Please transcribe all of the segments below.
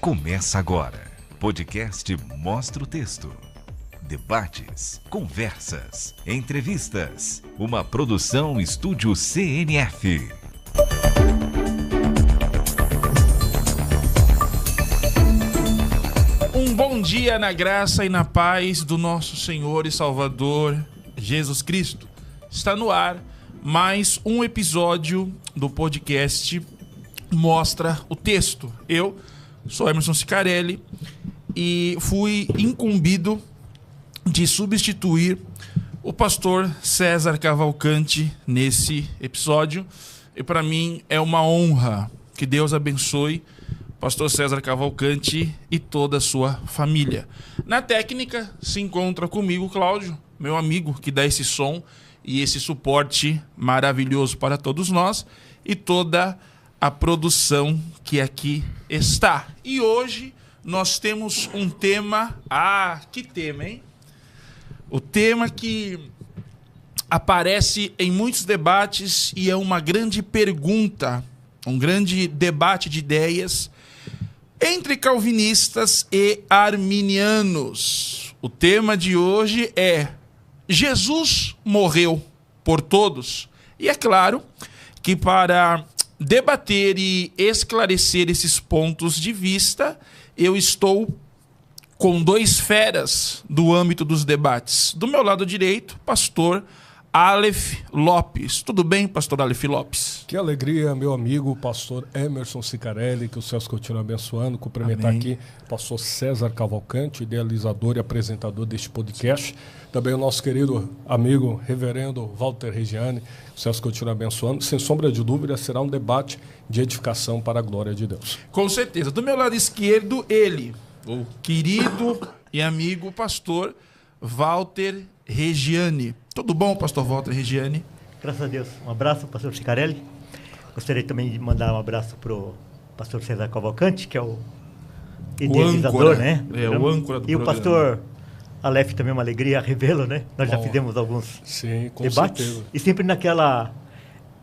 Começa agora. Podcast Mostra o Texto. Debates, conversas, entrevistas. Uma produção Estúdio CNF. Um bom dia na graça e na paz do nosso Senhor e Salvador Jesus Cristo. Está no ar mais um episódio do podcast Mostra o Texto. Eu sou Emerson Cicarelli e fui incumbido de substituir o pastor César Cavalcante nesse episódio. E para mim é uma honra. Que Deus abençoe o pastor César Cavalcante e toda a sua família. Na técnica se encontra comigo Cláudio, meu amigo, que dá esse som e esse suporte maravilhoso para todos nós, e toda a produção que aqui está. E hoje nós temos um tema... que tema, hein? O tema que aparece em muitos debates e é uma grande pergunta, um grande debate de ideias entre calvinistas e arminianos. O tema de hoje é: Jesus morreu por todos? E é claro que para debater e esclarecer esses pontos de vista, eu estou com dois feras do âmbito dos debates. Do meu lado direito, pastor Aleph Lopes. Tudo bem, pastor Aleph Lopes? Que alegria, meu amigo, pastor Emerson Cicarelli, que o Céu continue abençoando. Cumprimentar Amém. Aqui pastor César Cavalcante, idealizador e apresentador deste podcast. Também o nosso querido amigo, reverendo Walter Regiane. O Céu continue abençoando. Sem sombra de dúvida, será um debate de edificação para a glória de Deus. Com certeza. Do meu lado esquerdo, ele, o querido e amigo pastor Walter Regiane. Tudo bom, pastor Walter Regiane? Graças a Deus. Um abraço, pastor Cicarelli. Gostaria também de mandar um abraço para o pastor César Cavalcante, que é o idealizador, âncora, né? É, o âncora do E programa. o pastor Aleph também, uma alegria revê-lo, né? Nós já fizemos alguns Sim, com debates. certeza. E sempre naquela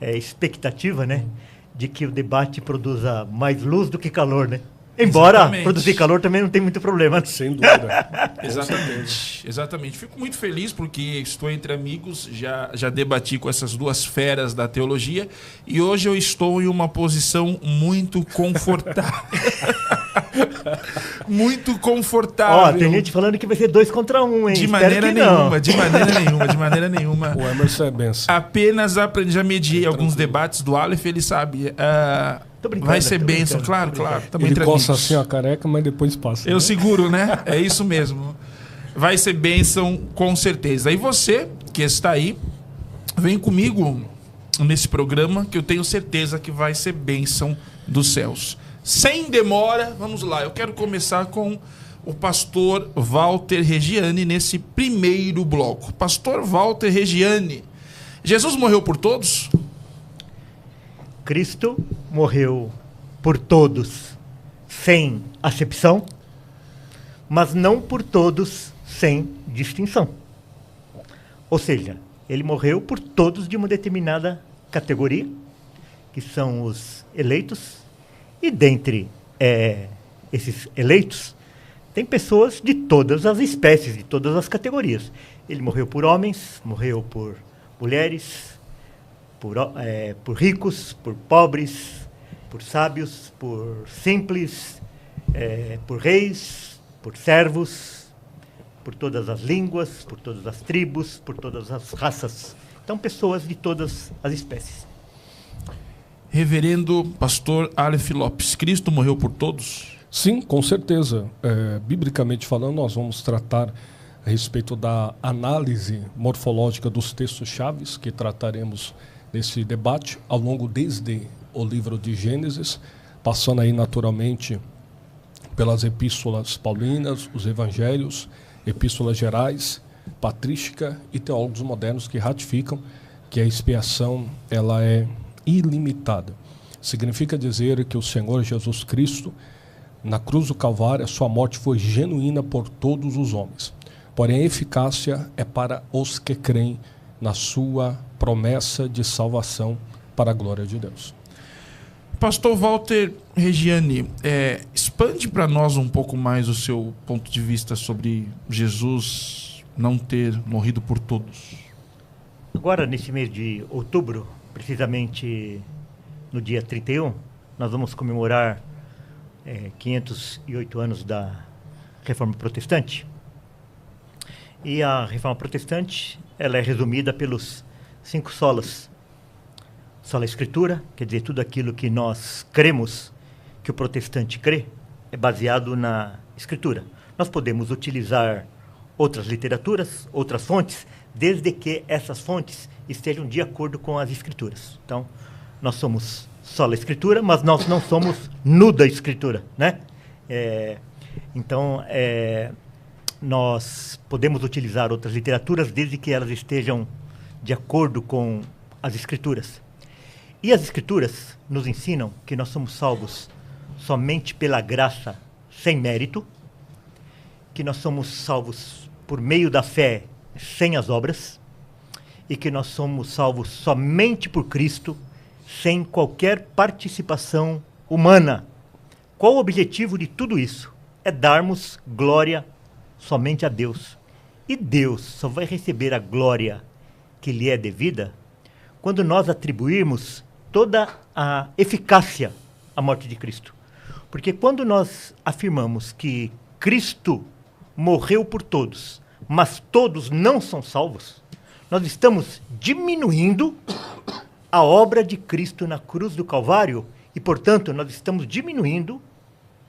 expectativa, né? De que o debate produza mais luz do que calor, né? Embora Exatamente. produzir calor também não tem muito problema, né? Sem dúvida. Exatamente, exatamente. Fico muito feliz porque estou entre amigos, já debati com essas duas feras da teologia e hoje eu estou em uma posição muito confortável. Muito confortável. Ó, tem gente falando que vai ser 2 contra 1, hein? De Espero maneira que não. nenhuma, de maneira nenhuma, de maneira nenhuma. O Emerson é benção. Apenas aprendi, já mediei alguns debates do Aleph, ele sabe. Tô brincando, Vai ser tô bênção, brincando, claro, tô brincando. claro. Também Ele entre coça amigos. assim a careca, mas depois passa. Eu né? seguro, né? É isso mesmo. Vai ser bênção, com certeza. E você, que está aí, vem comigo nesse programa, que eu tenho certeza que vai ser bênção dos céus. Sem demora, vamos lá. Eu quero começar com o pastor Walter Regiane nesse primeiro bloco. Pastor Walter Regiane, Jesus morreu por todos? Cristo morreu por todos sem acepção, mas não por todos sem distinção. Ou seja, ele morreu por todos de uma determinada categoria, que são os eleitos, e dentre esses eleitos, tem pessoas de todas as espécies, de todas as categorias. Ele morreu por homens, morreu por mulheres, por ricos, por pobres, por sábios, por simples, por reis, por servos, por todas as línguas, por todas as tribos, por todas as raças. Então, pessoas de todas as espécies. Reverendo pastor Aleph Lopes, Cristo morreu por todos? Sim, com certeza. Biblicamente falando, nós vamos tratar a respeito da análise morfológica dos textos chaves que trataremos nesse debate ao longo desde o livro de Gênesis, passando aí naturalmente pelas epístolas paulinas, os evangelhos, epístolas gerais, patrística e teólogos modernos que ratificam que a expiação ela é ilimitada. Significa dizer que o Senhor Jesus Cristo, na cruz do Calvário, a sua morte foi genuína por todos os homens. Porém, a eficácia é para os que creem na sua promessa de salvação para a glória de Deus. Pastor Walter Reggiani, expande para nós um pouco mais o seu ponto de vista sobre Jesus não ter morrido por todos. Agora, nesse mês de outubro, precisamente no dia 31, nós vamos comemorar 508 anos da Reforma Protestante. E a Reforma Protestante, ela é resumida pelos 5 solas. Sola Escritura, quer dizer, tudo aquilo que nós cremos, que o protestante crê, é baseado na Escritura. Nós podemos utilizar outras literaturas, outras fontes, desde que essas fontes estejam de acordo com as Escrituras. Então, nós somos sola Escritura, mas nós não somos nuda Escritura, né? Nós podemos utilizar outras literaturas desde que elas estejam de acordo com as Escrituras. E as Escrituras nos ensinam que nós somos salvos somente pela graça, sem mérito, que nós somos salvos por meio da fé, sem as obras, e que nós somos salvos somente por Cristo, sem qualquer participação humana. Qual o objetivo de tudo isso? É darmos glória somente a Deus. E Deus só vai receber a glória que lhe é devida quando nós atribuirmos toda a eficácia à morte de Cristo. Porque quando nós afirmamos que Cristo morreu por todos, mas todos não são salvos, nós estamos diminuindo a obra de Cristo na cruz do Calvário e, portanto, nós estamos diminuindo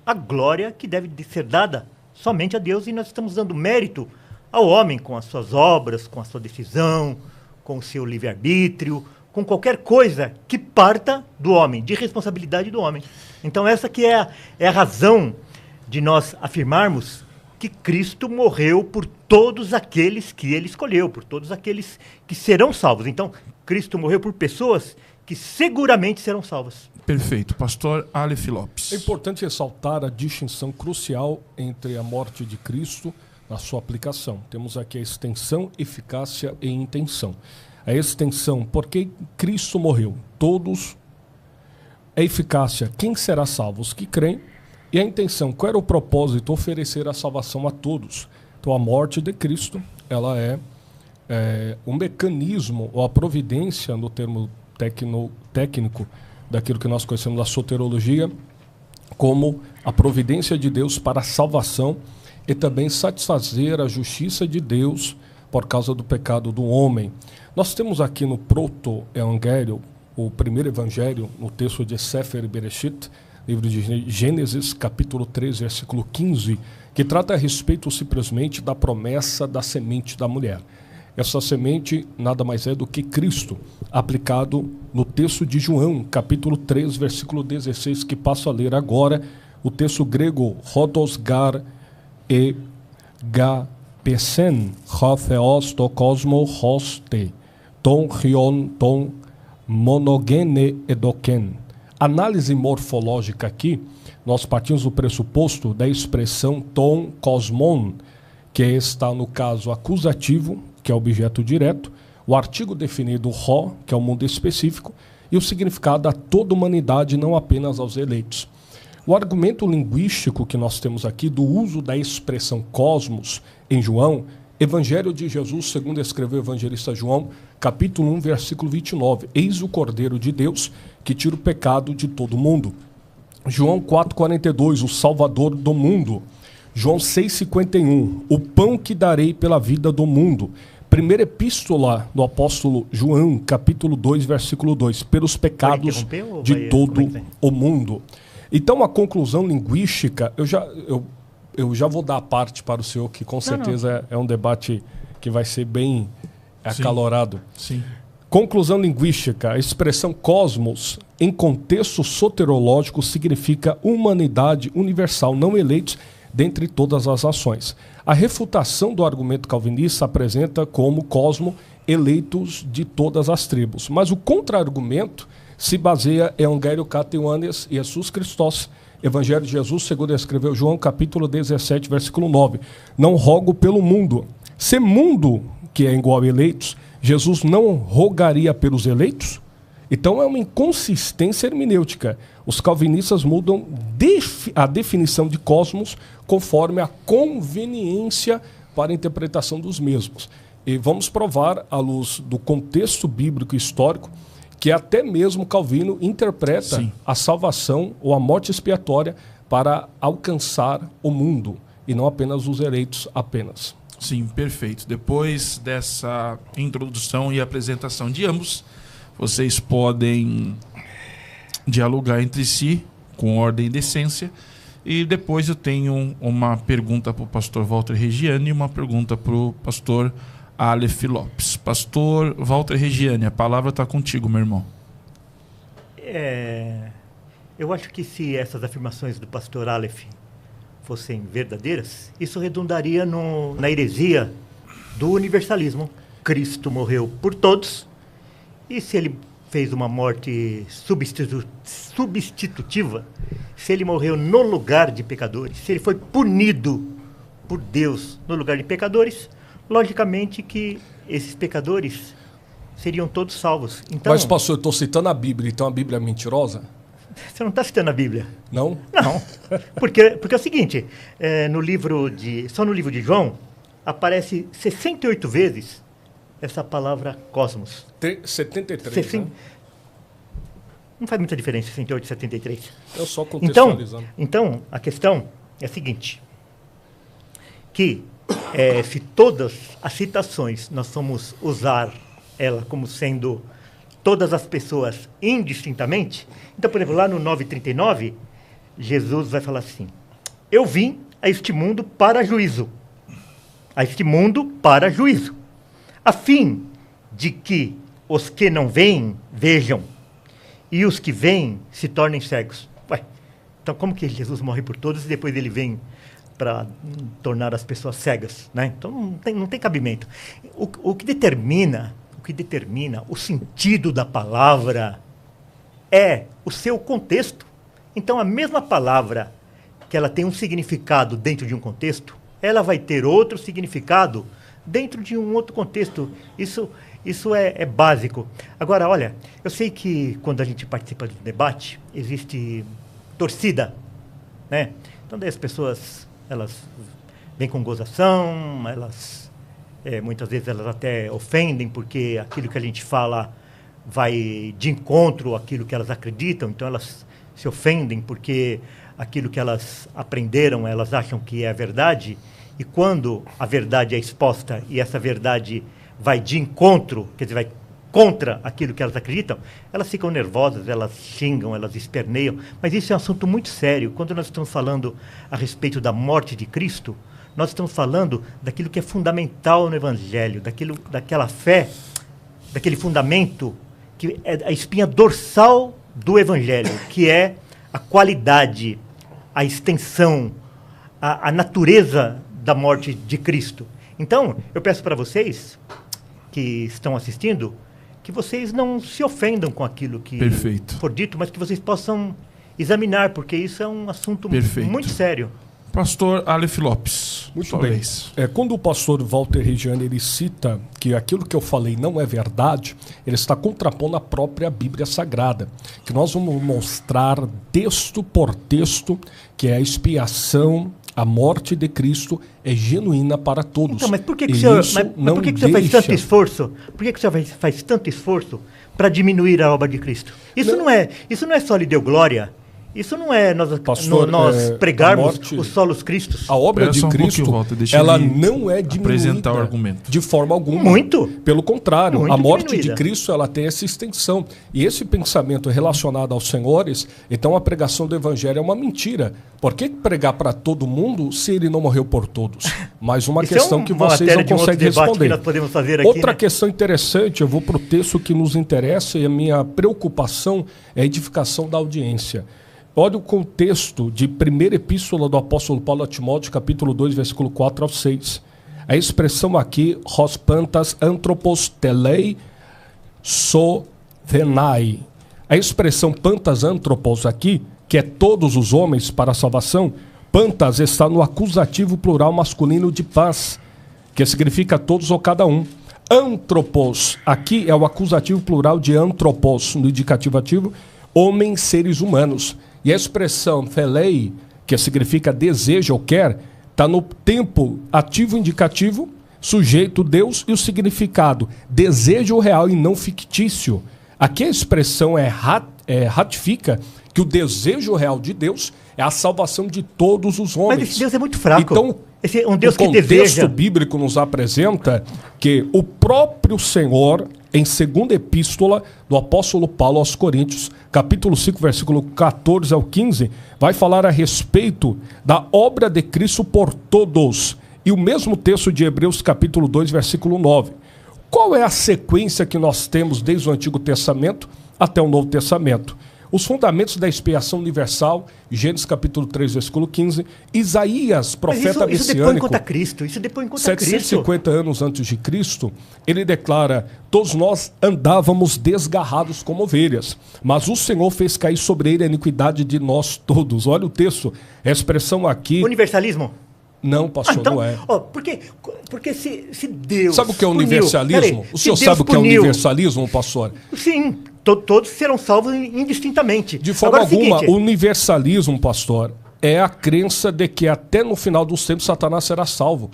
a glória que deve ser dada somente a Deus, e nós estamos dando mérito ao homem com as suas obras, com a sua decisão, com o seu livre-arbítrio, com qualquer coisa que parta do homem, de responsabilidade do homem. Então essa que é a razão de nós afirmarmos que Cristo morreu por todos aqueles que ele escolheu, por todos aqueles que serão salvos. Então, Cristo morreu por pessoas que seguramente serão salvas. Perfeito. Pastor Aleph Lopes. É importante ressaltar a distinção crucial entre a morte de Cristo na sua aplicação. Temos aqui a extensão, eficácia e intenção. A extensão, porque Cristo morreu, todos. A eficácia, quem será salvo? Os que creem. E a intenção, qual era o propósito? Oferecer a salvação a todos. Então a morte de Cristo, ela é um mecanismo, ou a providência, no termo técnico, daquilo que nós conhecemos da soterologia, como a providência de Deus para a salvação e também satisfazer a justiça de Deus por causa do pecado do homem. Nós temos aqui no proto-evangelho, o primeiro evangelho, no texto de Sefer Bereshit, livro de Gênesis, capítulo 3, versículo 15, que trata a respeito simplesmente da promessa da semente da mulher. Essa semente nada mais é do que Cristo, aplicado no texto de João, capítulo 3, versículo 16, que passo a ler agora, o texto grego Rodosgar e Gapesen, Hotheos to Cosmo Hoste, Ton Rion Ton Monogene Edoken. Análise morfológica aqui, nós partimos do pressuposto da expressão ton cosmon, que está no caso acusativo, que é objeto direto, o artigo definido ro, que é o mundo específico, e o significado a toda a humanidade, não apenas aos eleitos. O argumento linguístico que nós temos aqui do uso da expressão cosmos em João, Evangelho de Jesus, segundo escreveu o evangelista João, capítulo 1, versículo 29. Eis o Cordeiro de Deus que tira o pecado de todo mundo. João 4,42, o Salvador do mundo. João 6,51, o pão que darei pela vida do mundo. Primeira epístola do apóstolo João, capítulo 2, versículo 2, pelos pecados de todo o mundo. Então, a conclusão linguística, eu já vou dar a parte para o senhor, que com certeza é um debate que vai ser bem acalorado. Sim. Conclusão linguística, a expressão cosmos, em contexto soterológico, significa humanidade universal, não eleitos dentre todas as nações. A refutação do argumento calvinista apresenta como cosmo eleitos de todas as tribos, mas o contra-argumento se baseia em Evangelho Cateuanes e Jesus Christos, Evangelho de Jesus, segundo escreveu João, capítulo 17, versículo 9. Não rogo pelo mundo. Se mundo, que é igual a eleitos, Jesus não rogaria pelos eleitos? Então é uma inconsistência hermenêutica. Os calvinistas mudam a definição de cosmos conforme a conveniência para a interpretação dos mesmos. E vamos provar, à luz do contexto bíblico histórico, que até mesmo Calvino interpreta Sim. a salvação ou a morte expiatória para alcançar o mundo, e não apenas os eleitos apenas. Sim, perfeito. Depois dessa introdução e apresentação de ambos, vocês podem dialogar entre si com ordem e decência. E depois eu tenho uma pergunta para o pastor Walter Regiane e uma pergunta para o pastor Aleph Lopes. Pastor Walter Regiane, a palavra está contigo, meu irmão. Eu acho que se essas afirmações do pastor Aleph fossem verdadeiras, isso redundaria na heresia do universalismo. Cristo morreu por todos, e se ele fez uma morte substitutiva, se ele morreu no lugar de pecadores, se ele foi punido por Deus no lugar de pecadores, logicamente que esses pecadores seriam todos salvos. Então, Mas, pastor, eu estou citando a Bíblia, então a Bíblia é mentirosa? você não está citando a Bíblia. Não? Não, porque é o seguinte, só no livro de João, aparece 68 vezes essa palavra cosmos. 73, né? Não faz muita diferença, 68 e 73. Eu só contextualizando. Então, a questão é a seguinte, que se todas as citações nós vamos usar ela como sendo todas as pessoas indistintamente, então, por exemplo, lá no 9:39, Jesus vai falar assim: eu vim a este mundo para juízo. A este mundo para juízo. A fim de que os que não veem, vejam, e os que veem se tornem cegos. Ué, então como que Jesus morre por todos e depois ele vem para tornar as pessoas cegas, né? Então não tem cabimento. O que determina o sentido da palavra é o seu contexto. Então a mesma palavra que ela tem um significado dentro de um contexto, ela vai ter outro significado dentro de um outro contexto. Isso é básico. Agora, olha, eu sei que quando a gente participa do debate, existe torcida, né? Então daí as pessoas, elas vêm com gozação, muitas vezes elas até ofendem, porque aquilo que a gente fala vai de encontro àquilo que elas acreditam, então elas se ofendem porque aquilo que elas aprenderam, elas acham que é a verdade, e quando a verdade é exposta e essa verdade vai de encontro, quer dizer, vai contra aquilo que elas acreditam, elas ficam nervosas, elas xingam, elas esperneiam, mas isso é um assunto muito sério. Quando nós estamos falando a respeito da morte de Cristo, nós estamos falando daquilo que é fundamental no Evangelho, daquela fé, daquele fundamento que é a espinha dorsal do Evangelho, que é a qualidade, a extensão, a natureza da morte de Cristo. Então, eu peço para vocês que estão assistindo, que vocês não se ofendam com aquilo que for dito, mas que vocês possam examinar, porque isso é um assunto muito sério. Pastor Aleph Lopes. Muito bem. Quando o pastor Walter Regiane ele cita que aquilo que eu falei não é verdade, ele está contrapondo a própria Bíblia Sagrada, que nós vamos mostrar texto por texto que a expiação, a morte de Cristo é genuína para todos. Então, mas por que o senhor faz tanto esforço? Por que o senhor faz tanto esforço para diminuir a obra de Cristo? Isso não é só lhe deu glória. Isso não é nós pregarmos os solos Cristos. A obra de Cristo, ela não é diminuída o argumento de forma alguma. Muito. Pelo contrário, muito a morte diminuída. de Cristo ela tem essa extensão. E esse pensamento relacionado aos senhores, então a pregação do Evangelho é uma mentira. Por que pregar para todo mundo se ele não morreu por todos? Mais uma questão que vocês não conseguem responder. Que nós podemos fazer aqui, Outra questão interessante, eu vou para o texto que nos interessa e a minha preocupação é a edificação da audiência. Olha o contexto de primeira epístola do apóstolo Paulo a Timóteo, capítulo 2, versículo 4 ao 6. A expressão aqui, hos pantas anthropos telei sovenai. A expressão pantas anthropos aqui, que é todos os homens para a salvação, pantas está no acusativo plural masculino de paz, que significa todos ou cada um. Antropos, aqui é o acusativo plural de antropos, no indicativo ativo, homens, seres humanos. E a expressão felei, que significa deseja ou quer, está no tempo ativo indicativo, sujeito Deus, e o significado desejo real e não fictício. Aqui a expressão ratifica que o desejo real de Deus é a salvação de todos os homens. Mas esse Deus é muito fraco. Então, esse é um Deus o que contexto deseja. bíblico nos apresenta que o próprio Senhor, em segunda epístola do apóstolo Paulo aos Coríntios, capítulo 5, versículo 14 ao 15, vai falar a respeito da obra de Cristo por todos. E o mesmo texto de Hebreus, capítulo 2, versículo 9. Qual é a sequência que nós temos desde o Antigo Testamento até o Novo Testamento? Os fundamentos da expiação universal, Gênesis capítulo 3, versículo 15, Isaías, profeta Mas isso depõe messiânico, contra Cristo, isso depõe contra Cristo. 750 anos antes de Cristo, ele declara: todos nós andávamos desgarrados como ovelhas, mas o Senhor fez cair sobre ele a iniquidade de nós todos. Olha o texto, a expressão aqui... Universalismo? Não, pastor, então, não é. Porque se Deus... Sabe o que é puniu, universalismo? peraí, O senhor se Deus sabe o que é puniu, universalismo, pastor? Sim, todos serão salvos indistintamente. De forma Agora, alguma, seguinte, o universalismo, pastor, é a crença de que até no final dos tempos Satanás será salvo.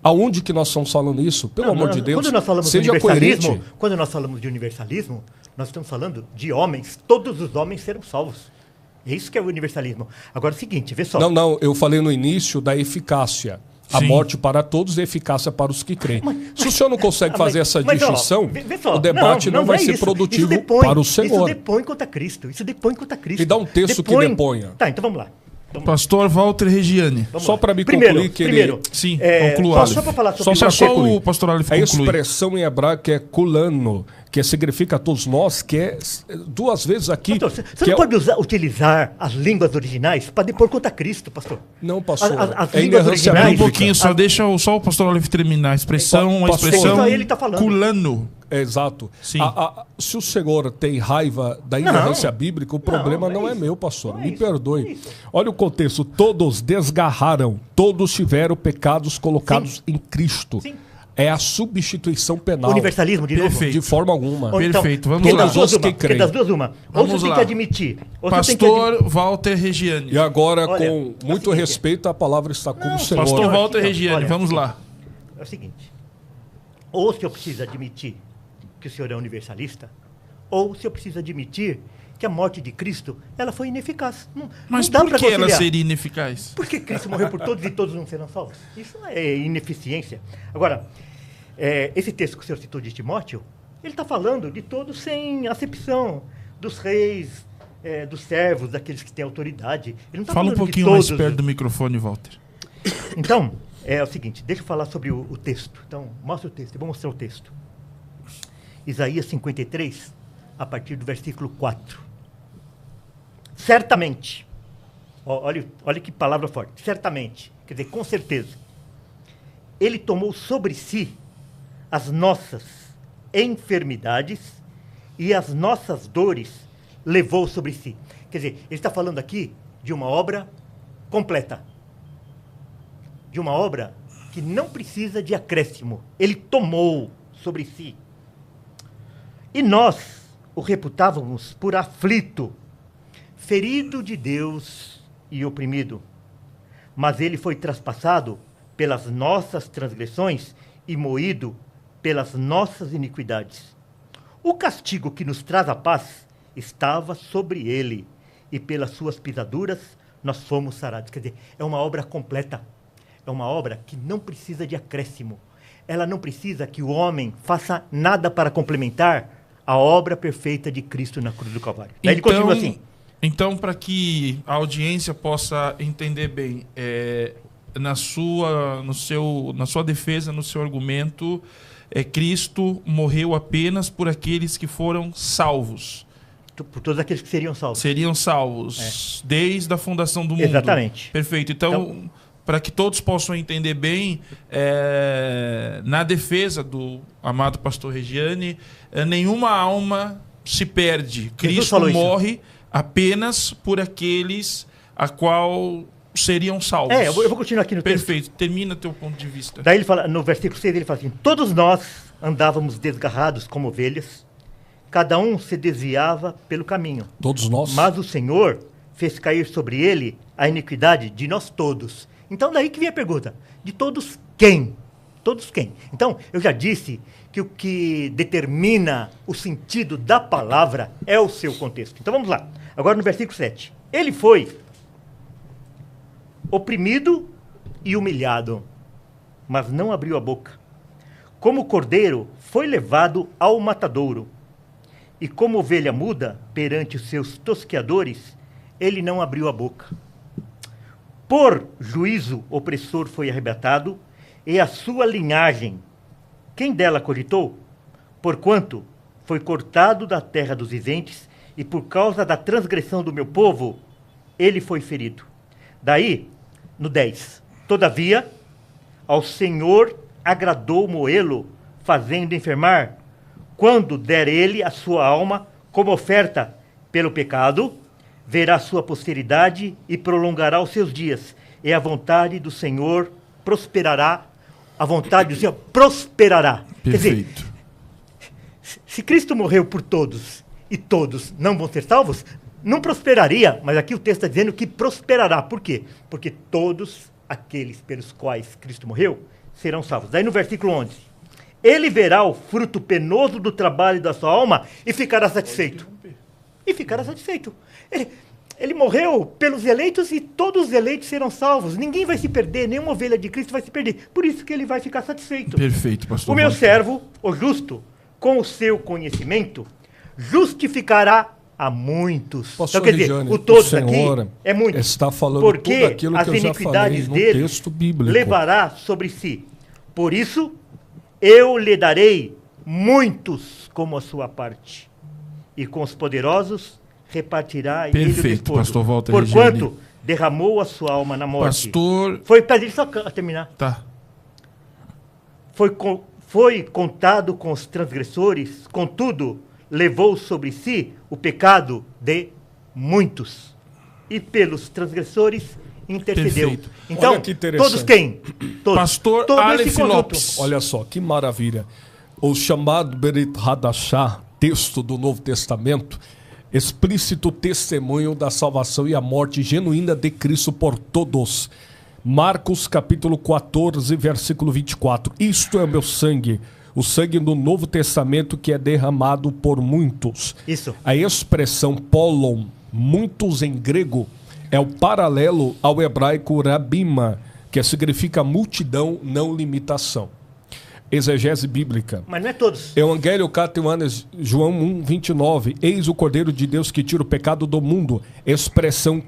Aonde que nós estamos falando isso? Pelo amor de Deus, quando nós falamos seja de coerente. quando nós falamos de universalismo, nós estamos falando de homens. Todos os homens serão salvos. É isso que é o universalismo. Agora é o seguinte, vê só. Não, eu falei no início da eficácia. A Sim. morte para todos e a eficácia para os que creem. Se o senhor não consegue fazer essa distinção, vê só, o debate não vai é ser isso. produtivo Isso depõe, para o Senhor. Isso depõe contra Cristo. Isso depõe contra Cristo. Me dá um texto que deponha. Tá, então vamos lá. Pastor Walter Regiane. Só para me Primeiro, concluir que primeiro, ele... Sim, É, conclua, só Aleph. para falar sobre Só Só concluir. o pastor Aleph A conclui. expressão em hebraico é kulano, que significa todos nós, que é duas vezes aqui... Pastor, você que não é... pode utilizar as línguas originais para depor contra Cristo, pastor. Não, pastor. As É línguas inerrância originais- Um bíblica. pouquinho, só o pastor Aleph terminar. A expressão Pastor, só ele tá falando. culano. É, exato. Sim. Se o senhor tem raiva da inerrância bíblica, o problema não é isso. meu, pastor. Não é Me isso, perdoe. não é isso. Olha o contexto. Todos desgarraram, todos tiveram pecados colocados em Cristo. Sim. É a substituição penal. Universalismo, de novo. Perfeito. De forma alguma. Ou então, Perfeito, vamos porque lá. das duas Todos uma, que porque creem. das duas uma. Ou Vamos você tem lá. que admitir. Ou você tem que Pastor Walter Regiane. E agora, Olha, com é o muito seguinte. respeito, a palavra está com o Senhor. Pastor Olha, Walter então, Regiane, olha, vamos lá. É o seguinte. Ou se eu preciso admitir que o senhor é universalista, ou se eu preciso admitir que a morte de Cristo ela foi ineficaz. Mas não dá por pra que ela conciliar. seria ineficaz? Porque Cristo morreu por todos e todos não serão salvos. Isso é ineficiência. Agora, esse texto que o senhor citou de Timóteo, ele está falando de todos sem acepção, dos reis, dos servos, daqueles que têm autoridade. Ele não tá Fala um falando de pouquinho mais todos. perto do microfone, Walter. Então, é o seguinte, deixa eu falar sobre o texto. Então, mostra o texto, eu vou mostrar o texto. Isaías 53, a partir do versículo 4. Certamente, olha que palavra forte, certamente, quer dizer, com certeza, ele tomou sobre si as nossas enfermidades e as nossas dores levou sobre si. Quer dizer, ele está falando aqui de uma obra completa. De uma obra que não precisa de acréscimo. Ele tomou sobre si. E nós o reputávamos por aflito, ferido de Deus e oprimido. Mas ele foi traspassado pelas nossas transgressões e moído pelas nossas iniquidades. O castigo que nos traz a paz estava sobre ele, e pelas suas pisaduras nós fomos sarados. Quer dizer, é uma obra completa. É uma obra que não precisa de acréscimo. Ela não precisa que o homem faça nada para complementar a obra perfeita de Cristo na cruz do Calvário. Daí ele continua assim. Então, para que a audiência possa entender bem, na sua defesa, no seu argumento, Cristo morreu apenas por aqueles que foram salvos. Por todos aqueles que seriam salvos. Seriam salvos desde a fundação do mundo. Exatamente. Perfeito. Então, para que todos possam entender bem, na defesa do amado pastor Regiane, nenhuma alma se perde. Cristo morre apenas por aqueles a qual seriam salvos. Eu vou continuar aqui no texto. Perfeito. Termina teu ponto de vista. Daí ele fala, no versículo 6, ele fala assim: todos nós, andávamos desgarrados como ovelhas, cada um se desviava pelo caminho. Todos nós. Mas o Senhor fez cair sobre ele a iniquidade de nós todos. Então daí que vem a pergunta, de todos quem? Todos quem? Então, eu já disse que o que determina o sentido da palavra é o seu contexto. Então vamos lá, agora no versículo 7. Ele foi oprimido e humilhado, mas não abriu a boca. Como cordeiro foi levado ao matadouro, e como ovelha muda perante os seus tosqueadores, ele não abriu a boca. Por juízo opressor foi arrebatado, e a sua linhagem, quem dela cogitou? Porquanto foi cortado da terra dos viventes, e por causa da transgressão do meu povo, ele foi ferido. Daí, no 10, todavia, ao Senhor agradou moê-lo, fazendo enfermar, quando der ele a sua alma como oferta pelo pecado, verá sua posteridade e prolongará os seus dias, e a vontade do Senhor prosperará, a vontade do Senhor prosperará. Perfeito. Quer dizer, se Cristo morreu por todos e todos não vão ser salvos, não prosperaria, mas aqui o texto está dizendo que prosperará. Por quê? Porque todos aqueles pelos quais Cristo morreu serão salvos. Daí no versículo 11, ele verá o fruto penoso do trabalho da sua alma e ficará satisfeito. E ficará satisfeito. Ele morreu pelos eleitos e todos os eleitos serão salvos. Ninguém vai se perder, nenhuma ovelha de Cristo vai se perder. Por isso que ele vai ficar satisfeito. Perfeito, pastor. O meu servo, o justo, com o seu conhecimento, justificará a muitos. Pastor Então, quer dizer, Regiane, o todos o aqui Senhor é muito. está falando porque tudo aquilo as que eu já iniquidades falei no dele texto bíblico. levará sobre si. Por isso, eu lhe darei muitos como a sua parte. E com os poderosos repartirá ele o Perfeito, despojo. pastor Walter Porquanto Regiane. derramou a sua alma na morte. Pastor... Foi para ele só terminar. Tá. Foi contado com os transgressores, contudo, levou sobre si o pecado de muitos. E pelos transgressores intercedeu. Perfeito. Então, Olha que interessante. todos quem? Todos. Pastor Todo esse Aleph conjunto. Lopes. Olha só, que maravilha. O chamado Berit Hadashah, texto do Novo Testamento, explícito testemunho da salvação e a morte genuína de Cristo por todos. Marcos capítulo 14, versículo 24. Isto é o meu sangue, o sangue do Novo Testamento que é derramado por muitos. Isso. A expressão polon, muitos em grego, é o paralelo ao hebraico rabima, que significa multidão, não limitação. Exegese bíblica. Mas não é todos. Evangelho Catuanes, João 1, 29. Eis o Cordeiro de Deus que tira o pecado do mundo. Expressão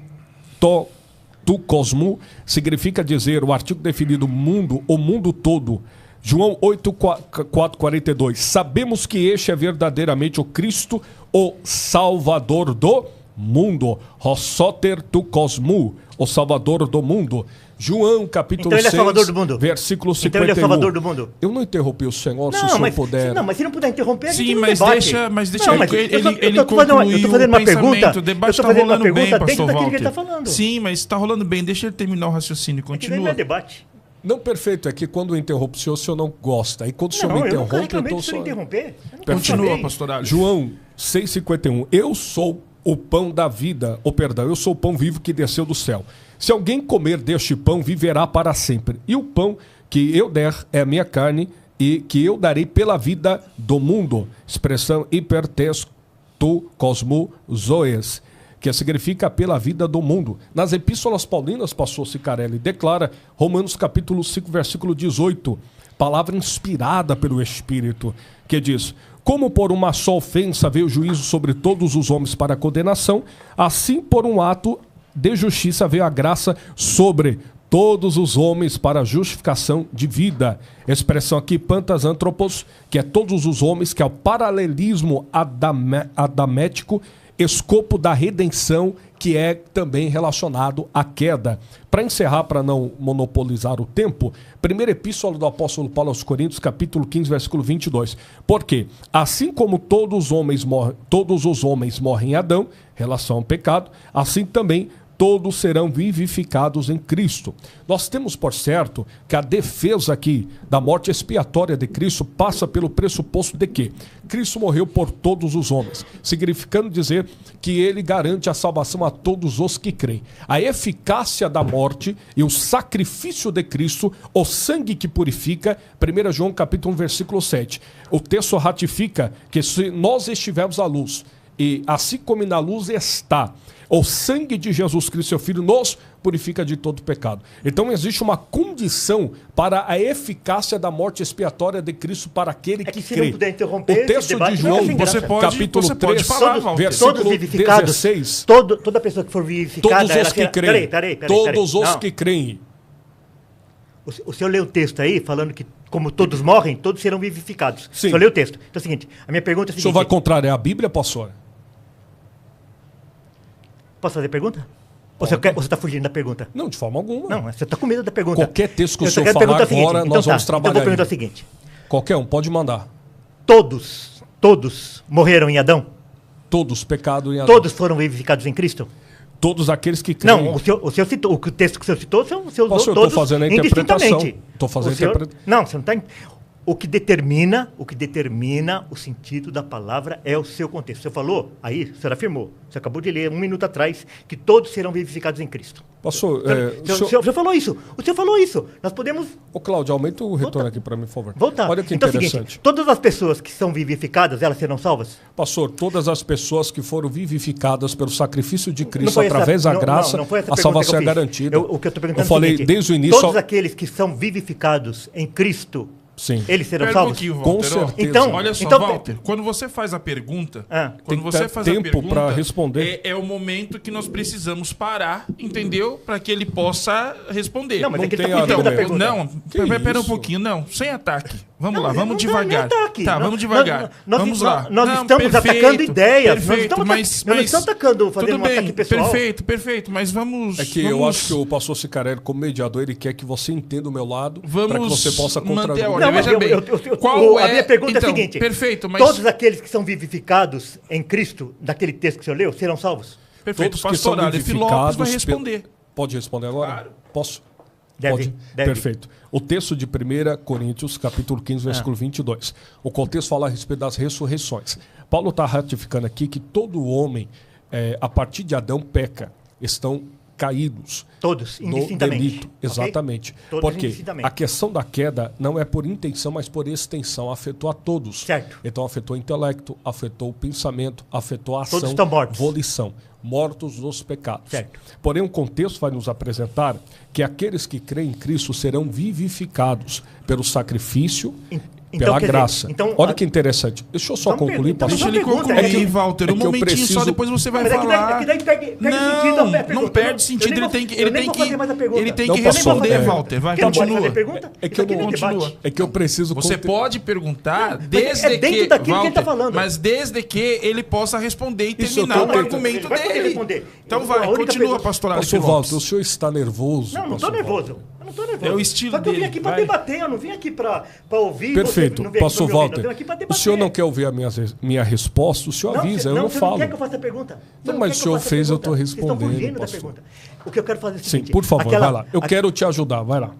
tu cosmo significa dizer o artigo definido mundo, o mundo todo. João 8, 4, 42. Sabemos que este é verdadeiramente o Cristo, o Salvador do mundo. Rossoter tu cosmo, o Salvador do mundo. João, capítulo Então ele é 6, Salvador do mundo. versículo 51. Então ele é Salvador do mundo. Eu não interrompi o Senhor, se o Senhor puder. Não, mas se não puder interromper, a gente Sim, não mas debate. deixa Não, mas ele eu tô fazendo uma concluir pergunta. o debate Eu tô está fazendo uma rolando bem, pergunta dentro pastor daquilo que ele Walter. está falando. Sim, mas está rolando bem. Deixa ele terminar o raciocínio. É que não Continua. é debate. Não, perfeito. É que quando eu interrompo o senhor não gosta. E quando o senhor Não, me eu nunca interrompe, eu reclamei estou de senhor só... interromper. Eu não Continua, reclamei. pastor Aleph. João 6,51. Eu sou o pão da vida. Eu sou o pão vivo que desceu do céu. Se alguém comer deste pão, viverá para sempre. E o pão que eu der é a minha carne e que eu darei pela vida do mundo. Expressão hipertexto cosmo zoes, que significa pela vida do mundo. Nas epístolas paulinas, pastor Sicarelli, declara Romanos capítulo 5, versículo 18, palavra inspirada pelo Espírito, que diz: como por uma só ofensa veio o juízo sobre todos os homens para a condenação, assim por um ato de justiça veio a graça sobre todos os homens para a justificação de vida. Expressão aqui, pantas antropos, que é todos os homens, que é o paralelismo adamético, escopo da redenção, que é também relacionado à queda. Para encerrar, para não monopolizar o tempo, primeira epístola do apóstolo Paulo aos Coríntios, capítulo 15, versículo 22. Porque, assim como todos os homens morrem em Adão, relação ao pecado, assim também todos serão vivificados em Cristo. Nós temos por certo que a defesa aqui da morte expiatória de Cristo passa pelo pressuposto de que Cristo morreu por todos os homens, significando dizer que ele garante a salvação a todos os que creem. A eficácia da morte e o sacrifício de Cristo, o sangue que purifica, 1 João capítulo 1, versículo 7. O texto ratifica que se nós estivermos à luz, e assim como na luz está, o sangue de Jesus Cristo, seu Filho, nos purifica de todo pecado. Então existe uma condição para a eficácia da morte expiatória de Cristo para aquele que se crê. não puder interromper O texto debate, de João, você pode, capítulo você 3, pode falar, Walter. versículo Todos vivificados, 16. toda pessoa que for vivificada... Todos os ela que será... creem. Peraí. Todos os Não. que creem. O senhor leu o texto aí, falando que como todos morrem, todos serão vivificados. Sim. O senhor leu o texto. Então é o seguinte, a minha pergunta é a O senhor seguinte... vai contrariar a Bíblia, pastor? Posso fazer a pergunta? Ou você está fugindo da pergunta? Não, de forma alguma. Não, você está com medo da pergunta. Qualquer texto que o Eu só senhor quero falar perguntar o seguinte, agora, então nós vamos Então trabalhar eu vou perguntar aí. o seguinte. Qualquer um, pode mandar. Todos morreram em Adão? Todos pecado em Adão. Todos foram vivificados em Cristo? Todos aqueles que creem. Não, o senhor citou, o texto que o senhor citou, o senhor usou Pastor, eu todos tô fazendo a interpretação. indistintamente. Tô fazendo O senhor- interpreta- Não, você não está... O que determina o sentido da palavra é o seu contexto. O senhor falou, aí o senhor afirmou, você acabou de ler 1 minuto atrás, que todos serão vivificados em Cristo. Pastor, O senhor falou isso. O senhor falou isso. Nós podemos Ô, Cláudio, aumenta o retorno aqui para mim, por favor. voltar. Olha que Então é o interessante. seguinte, todas as pessoas que são vivificadas, elas serão salvas? Pastor, todas as pessoas que foram vivificadas pelo sacrifício de Não Cristo foi essa- através da não, graça, não foi essa a pergunta salvação que é eu fiz. garantida. O que eu estou perguntando Eu falei é o seguinte, desde o início... todos aqueles que são vivificados em Cristo, Sim. eles serão Pera um salvos? pouquinho, Com Walter. ó. certeza. Então- Olha só, então- Walter, quando você faz a pergunta, Ah. Tem quando que você ter faz a tempo pergunta, pra responder. é o momento que nós precisamos parar, entendeu? Para que ele possa responder. Não, mas Não é que ele tem está fugindo da argumento. pergunta. Não, Que pera um isso? pouquinho, não, sem ataque. Vamos Não, lá, mas vamos não devagar. é ataque. Tá, Nós- vamos devagar. nós- Vamos nós- lá. nós Não, estamos atacando ideias, nós Perfeito, estamos mas, nós não estamos atacando, fazendo tudo um ataque bem, pessoal. Perfeito, mas vamos... É que vamos, eu acho que o pastor Cicarelli, como mediador, ele quer que você entenda o meu lado para que Vamos você possa manter a contrariar. ordem. Não, mas Veja bem, a minha pergunta é a então, seguinte. perfeito, mas... Todos aqueles que são vivificados em Cristo, daquele texto que o senhor leu, serão salvos? Perfeito, Todos que são pastor Aleph Lopes vivificados... vai responder. Pode responder agora? Claro. Posso? Deve. Perfeito. O texto de 1 Coríntios, capítulo 15, versículo 22. O contexto fala a respeito das ressurreições. Paulo está ratificando aqui que todo homem, a partir de Adão, peca. Estão caídos Todos, no indistintamente. delito. ok? Exatamente. Todos Porque indistintamente. a questão da queda não é por intenção, mas por extensão. Afetou a todos. Certo. Então afetou o intelecto, afetou o pensamento, afetou a ação, Todos estão mortos. volição. Mortos dos pecados. Certo. Porém, o contexto vai nos apresentar que aqueles que creem em Cristo serão vivificados pelo sacrifício, Então, pela quer dizer, graça. então, Olha que interessante. Deixa eu só Então, concluir, então, pastor. Deixa ele pergunta, concluir, é que- Walter. é Um que eu momentinho preciso- só, depois você vai Mas é que daí- falar. é que daí perde sentido a Não, pergunta. não perde sentido. Eu nem Ele vou- tem que, eu ele nem tem vou fazer mais a que, pergunta. ele tem Não, que pastor, responder, Walter. Vai, Porque não pode continua. fazer pergunta? É que Isso eu aqui não- nem Continua. debate. É que eu preciso... Você pode perguntar Não, desde mas é dentro que, daquilo que ele tá Walter, falando. mas desde que ele possa responder e Isso eu terminar tô o tentando. argumento Ele vai poder dele. responder. Então A vai, única continua, pergunta- pastor Aleph Pastor Lopes. Walter, o senhor está nervoso? Não, não estou pastor nervoso. Walter? Eu não estou nervoso. É o estilo Só que eu vim dele, aqui para vai. debater, eu não vim aqui para ouvir. Perfeito. Você não veio aqui Pastor pra me ouvir, eu Walter, vim aqui pra o debater. senhor não quer ouvir a minha resposta? O senhor avisa, eu não você falo. não quer que eu faça a pergunta? Você Não, mas quer o que senhor faça a fez, eu pergunta? tô Vocês estão respondendo, fugindo da pastor. pergunta. O que eu quero fazer é o Sim, seguinte. por favor, aquela- vai lá. Eu quero te ajudar, vai lá.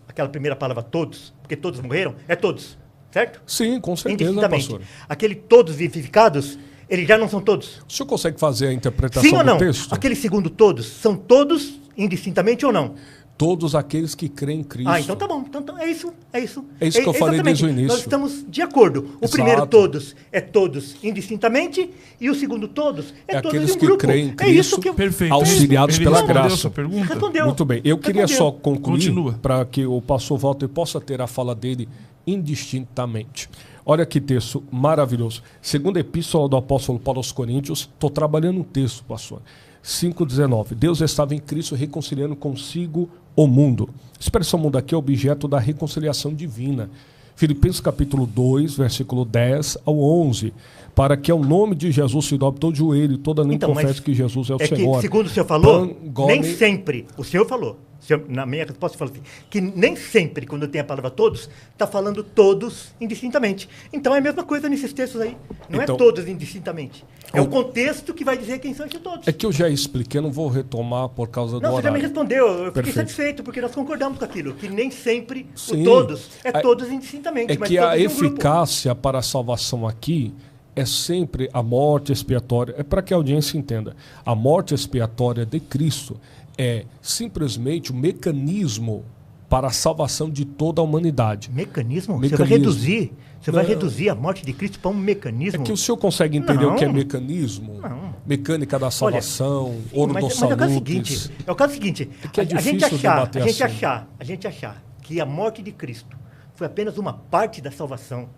Aquela primeira palavra todos, porque todos morreram, é todos, certo? Sim, com certeza, Indistintamente. pastor. Aquele todos vivificados, eles já não são todos. O senhor consegue fazer a interpretação Sim ou não? do texto? Aquele segundo todos, são todos indistintamente ou não? Todos aqueles que creem em Cristo. Ah, então tá bom. Então, é isso. É isso que eu falei exatamente. desde o início. Nós estamos de acordo. O Exato. primeiro todos é todos indistintamente e o segundo todos é todos aqueles em um que grupo. creem em É isso Cristo, que eu... Perfeito. auxiliados Ele pela respondeu graça. a sua pergunta? Respondeu. Muito bem. Eu queria Respondeu. só concluir Continua. para que o pastor Walter possa ter a fala dele indistintamente. Olha que texto maravilhoso. Segunda epístola do apóstolo Paulo aos Coríntios. Estou trabalhando um texto, pastor. 5,19. Deus estava em Cristo reconciliando consigo o mundo. A expressão mundo aqui é objeto da reconciliação divina. Filipenses capítulo 2, versículo 10 ao 11. para que ao nome de Jesus se dobre todo joelho e toda língua confesse que Jesus é o Senhor. Que, segundo o senhor falou, nem sempre, o senhor falou, na minha resposta, eu falo assim, que nem sempre, quando tem a palavra todos, está falando todos indistintamente. Então é a mesma coisa nesses textos aí. Não então, é todos indistintamente. É o contexto que vai dizer quem são esses todos. É que eu já expliquei, não vou retomar por causa do horário. Não, você já me respondeu. Eu fiquei satisfeito, porque nós concordamos com aquilo. Que nem sempre o todos é todos indistintamente. É mas que a eficácia para a salvação aqui é sempre a morte expiatória. É para que a audiência entenda. A morte expiatória de Cristo é simplesmente o mecanismo para a salvação de toda a humanidade. Mecanismo? Você vai reduzir? Você vai reduzir a morte de Cristo para um mecanismo? É que o senhor consegue entender o que é mecanismo? Não. Mecânica da salvação, ordo salutis. Mas é o caso seguinte. É que é a gente achar que a morte de Cristo foi apenas uma parte da salvação.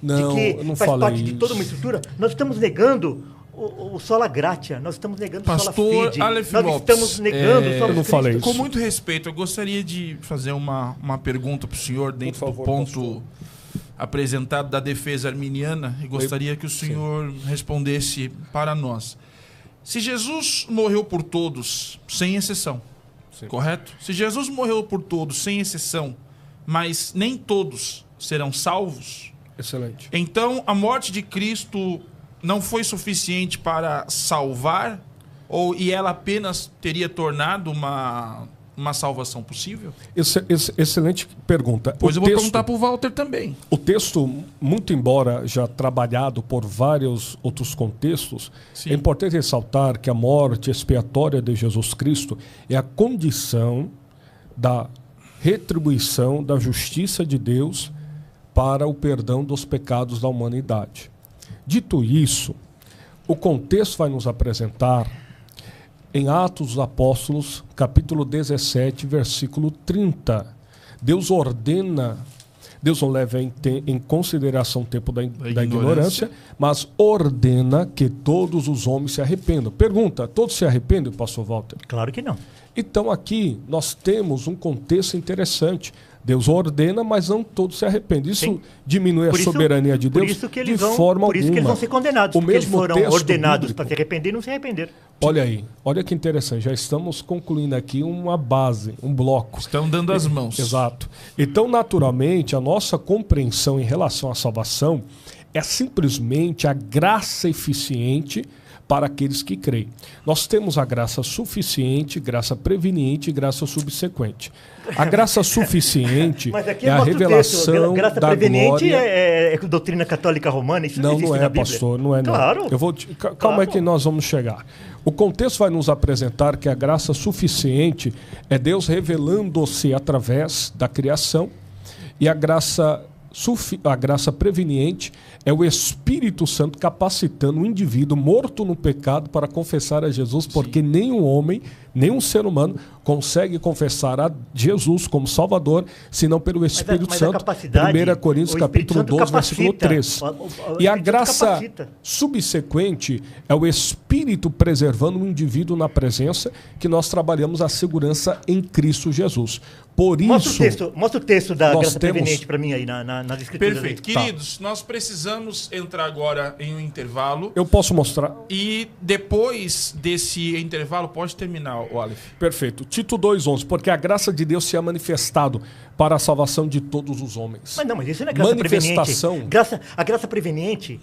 Não, de que eu não faz falei parte de toda uma estrutura. Nós estamos negando o sola gratia, nós estamos negando o sola fide, nós estamos negando o sola Cristo. Com muito respeito, eu gostaria de fazer uma pergunta para o senhor dentro do ponto apresentado da defesa arminiana e gostaria que o senhor respondesse para nós. Se Jesus morreu por todos, sem exceção, correto? Se Jesus morreu por todos, sem exceção, mas nem todos serão salvos, excelente. Então a morte de Cristo não foi suficiente para salvar? E ela apenas teria tornado uma salvação possível? Excelente pergunta. Pois eu vou perguntar para o Walter também. O texto, muito embora já trabalhado por vários outros contextos, é importante ressaltar que a morte expiatória de Jesus Cristo é a condição da retribuição da justiça de Deus para o perdão dos pecados da humanidade. Dito isso, o contexto vai nos apresentar em Atos dos Apóstolos, capítulo 17, versículo 30. Deus ordena, Deus não leva em consideração o tempo da ignorância, mas ordena que todos os homens se arrependam. Pergunta, todos se arrependem, pastor Walter? Claro que não. Então aqui nós temos um contexto interessante. Deus ordena, mas não todos se arrependem. Isso diminui a soberania de Deus de forma alguma. Por isso que eles vão ser condenados, porque eles foram ordenados para se arrepender e não se arrependeram. Olha aí, olha que interessante. Já estamos concluindo aqui uma base, um bloco. Estão dando as mãos. Exato. Então, naturalmente, a nossa compreensão em relação à salvação é simplesmente a graça eficiente para aqueles que creem. Nós temos a graça suficiente, graça preveniente e graça subsequente. A graça suficiente é a revelação graça da preveniente glória. É doutrina católica romana? Isso não é, na pastor, não é. Claro. Não. Calma aí que nós vamos chegar. O contexto vai nos apresentar que a graça suficiente é Deus revelando-se através da criação e a graça preveniente é o Espírito Santo capacitando o indivíduo morto no pecado para confessar a Jesus, porque nenhum homem, nenhum ser humano consegue confessar a Jesus como Salvador, senão pelo Espírito Santo. 1 Coríntios capítulo 12, versículo 3. E a graça subsequente é o Espírito preservando o indivíduo na presença, que nós trabalhamos a segurança em Cristo Jesus. Por isso, mostra o texto da graça preveniente para mim aí nas escrituras. Perfeito. Queridos, nós precisamos entrar agora em um intervalo. Eu posso mostrar. E depois desse intervalo, pode terminar, Aleph. Perfeito. Tito 2,11. Porque a graça de Deus se é manifestado para a salvação de todos os homens. Mas isso não é graça preveniente. A graça preveniente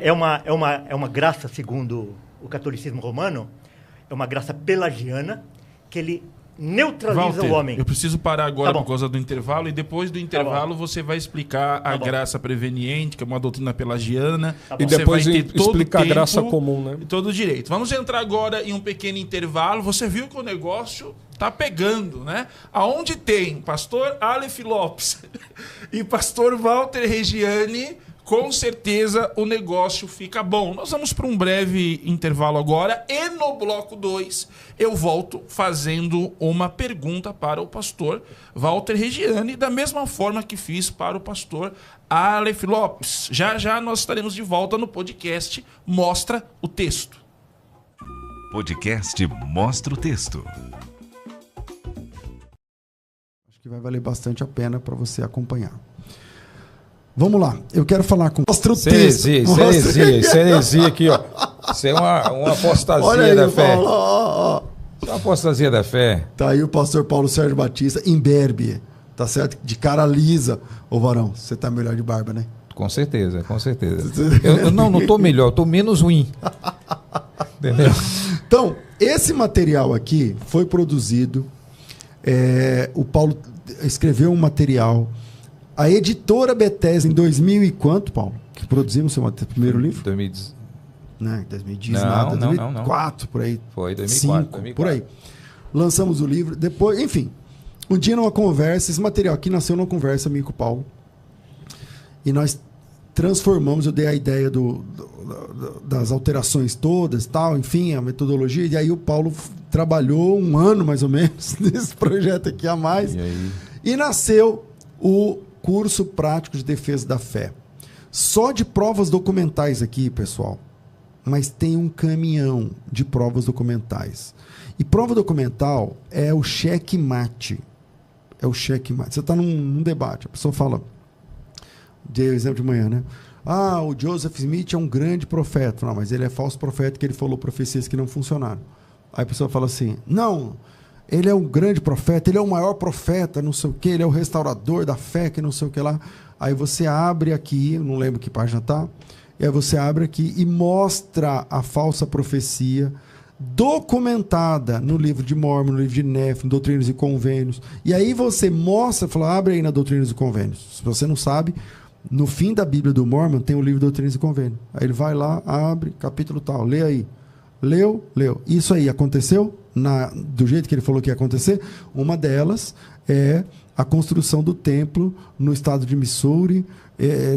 é uma graça, segundo o catolicismo romano, é uma graça pelagiana que ele neutraliza Walter, o homem. Eu preciso parar agora por causa do intervalo e depois do intervalo você vai explicar a graça preveniente, que é uma doutrina pelagiana. E depois explicar a graça comum, né? Todo o direito. Vamos entrar agora em um pequeno intervalo. Você viu que o negócio tá pegando, né? Aonde tem pastor Aleph Lopes e pastor Walter Regiane, com certeza o negócio fica bom. Nós vamos para um breve intervalo agora e no bloco 2 eu volto fazendo uma pergunta para o pastor Walter Regiane, da mesma forma que fiz para o pastor Aleph Lopes. Já já nós estaremos de volta no podcast Mostra o Texto. Podcast Mostra o Texto. Acho que vai valer bastante a pena para você acompanhar. Vamos lá, eu quero falar com... Mostra o Isso é heresia aqui, ó. Isso é uma apostasia Olha aí, da fé. Paulo, ó. Isso é uma apostasia da fé. Tá aí o pastor Paulo Sérgio Batista, imberbe, tá certo? De cara lisa. Ô, varão, você tá melhor de barba, né? Com certeza, com certeza. Eu não tô melhor, eu tô menos ruim. Entendeu? Então, esse material aqui foi produzido, o Paulo escreveu um material, a editora Bethesda em 2000 e quanto, Paulo? Que produzimos o seu primeiro livro? 2010. Não, 2010 Não, nada, não, 2004 por aí. Foi 2004, 2005, por aí. Lançamos o livro, depois, enfim, um dia numa conversa, esse material aqui nasceu numa conversa minha com o Paulo, e nós transformamos, eu dei a ideia das alterações todas, tal, enfim, a metodologia, e aí o Paulo trabalhou um ano mais ou menos nesse projeto aqui a mais, e nasceu o curso prático de defesa da fé. Só de provas documentais aqui, pessoal, mas tem um caminhão de provas documentais. E prova documental é o checkmate. É o checkmate. Você está num debate, a pessoa fala, dei o exemplo de manhã, né? Ah, o Joseph Smith é um grande profeta. Não, mas ele é falso profeta, que ele falou profecias que não funcionaram. Aí a pessoa fala assim, não, ele é um grande profeta, ele é o maior profeta, não sei o quê, ele é o restaurador da fé, que não sei o que lá. Aí você abre aqui, não lembro que página está, e aí você abre aqui e mostra a falsa profecia documentada no livro de Mórmon, no livro de Néfim, Doutrinas e Convênios. E aí você mostra, fala, abre aí na Doutrinas e Convênios. Se você não sabe, no fim da Bíblia do Mórmon tem o livro Doutrinas e Convênios. Aí ele vai lá, abre, capítulo tal, lê aí. Leu. Isso aí aconteceu do jeito que ele falou que ia acontecer. Uma delas é a construção do templo no estado de Missouri,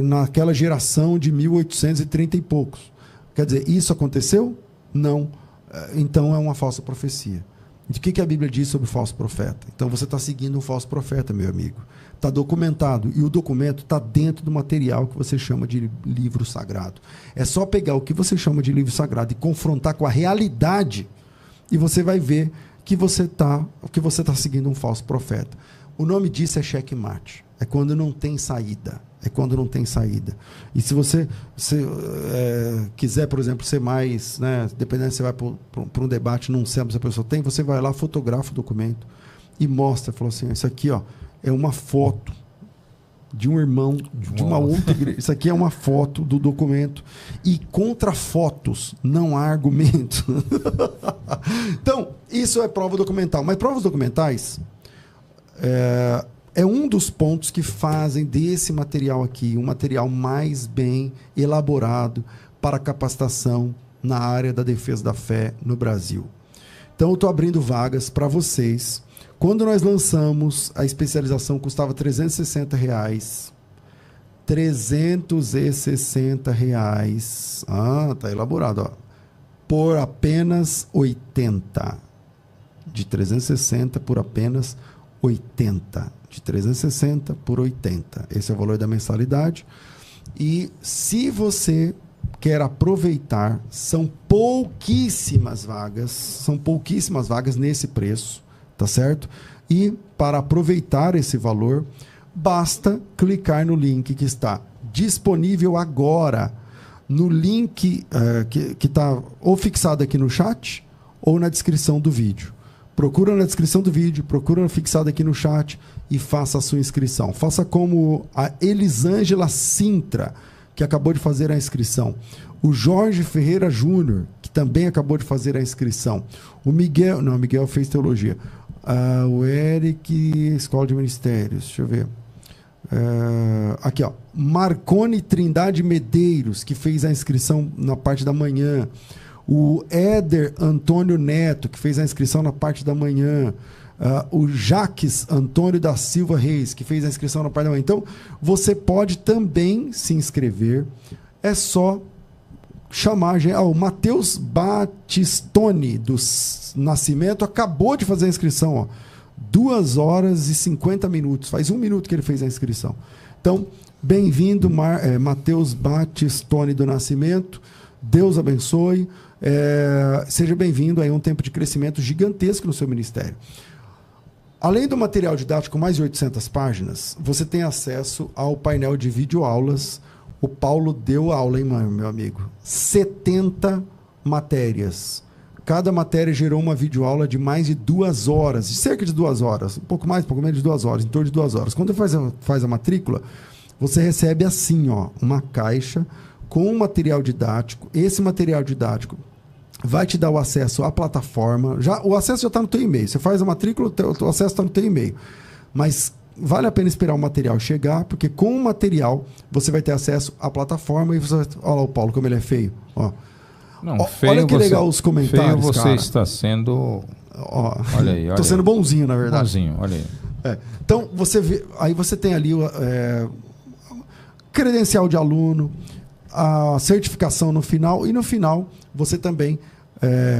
naquela geração de 1830 e poucos. Quer dizer, isso aconteceu? Não. Então é uma falsa profecia. O que a Bíblia diz sobre o falso profeta? Então você está seguindo um falso profeta, meu amigo. Está documentado. E o documento está dentro do material que você chama de livro sagrado. É só pegar o que você chama de livro sagrado e confrontar com a realidade, e você vai ver que você está seguindo um falso profeta. O nome disso é checkmate. É quando não tem saída. E se você quiser, por exemplo, ser mais, né, dependendo se você vai para um debate, não sabe se a pessoa tem, você vai lá, fotografa o documento e mostra, falou assim, isso aqui, ó, é uma foto de um irmão de uma outra igreja. Isso aqui é uma foto do documento. E contra fotos não há argumento. Então, isso é prova documental. Mas provas documentais é um dos pontos que fazem desse material aqui um material mais bem elaborado para capacitação na área da defesa da fé no Brasil. Então, eu estou abrindo vagas para vocês. Quando nós lançamos, a especialização custava R$360. R$360. Ah, tá elaborado, ó. Por apenas 80. De 360 por apenas 80. De 360 por 80. Esse é o valor da mensalidade. E se você quer aproveitar, são pouquíssimas vagas nesse preço, tá certo? E para aproveitar esse valor, basta clicar no link que está disponível agora, no link que está ou fixado aqui no chat ou na descrição do vídeo. Procura na descrição do vídeo, procura fixado aqui no chat e faça a sua inscrição. Faça como a Elisângela Sintra, que acabou de fazer a inscrição. O Jorge Ferreira Júnior, que também acabou de fazer a inscrição. O Miguel, não, Miguel fez teologia. O Eric, Escola de Ministérios, deixa eu ver. Aqui, ó. Marcone Trindade Medeiros, que fez a inscrição na parte da manhã. O Éder Antônio Neto, que fez a inscrição na parte da manhã. O Jaques Antônio da Silva Reis, que fez a inscrição na parte da manhã. Então, você pode também se inscrever. É só chamar o Matheus Batistoni do Nascimento acabou de fazer a inscrição, ó, 2 horas e 50 minutos, faz 1 minuto que ele fez a inscrição. Então, bem-vindo, Matheus Batistoni do Nascimento, Deus abençoe, seja bem-vindo a um tempo de crescimento gigantesco no seu ministério. Além do material didático com mais de 800 páginas, você tem acesso ao painel de videoaulas. O Paulo deu aula, hein, meu amigo? 70 matérias. Cada matéria gerou uma videoaula de mais de 2 horas, de cerca de 2 horas, um pouco mais, um pouco menos de 2 horas, em torno de 2 horas. Quando você faz a matrícula, você recebe assim, ó, uma caixa com um material didático. Esse material didático vai te dar o acesso à plataforma. O acesso já está no teu e-mail. Você faz a matrícula, o acesso está no teu e-mail. Mas vale a pena esperar o material chegar, porque com o material você vai ter acesso à plataforma e você vai... Olha lá o Paulo, como ele é feio. Ó. Não, Olha que legal os comentários, feio você cara. está sendo... Ó, olha aí, olha tô sendo bonzinho, na verdade. Bonzinho, olha aí. Então, você vê, aí você tem ali credencial de aluno, a certificação no final, e no final você também,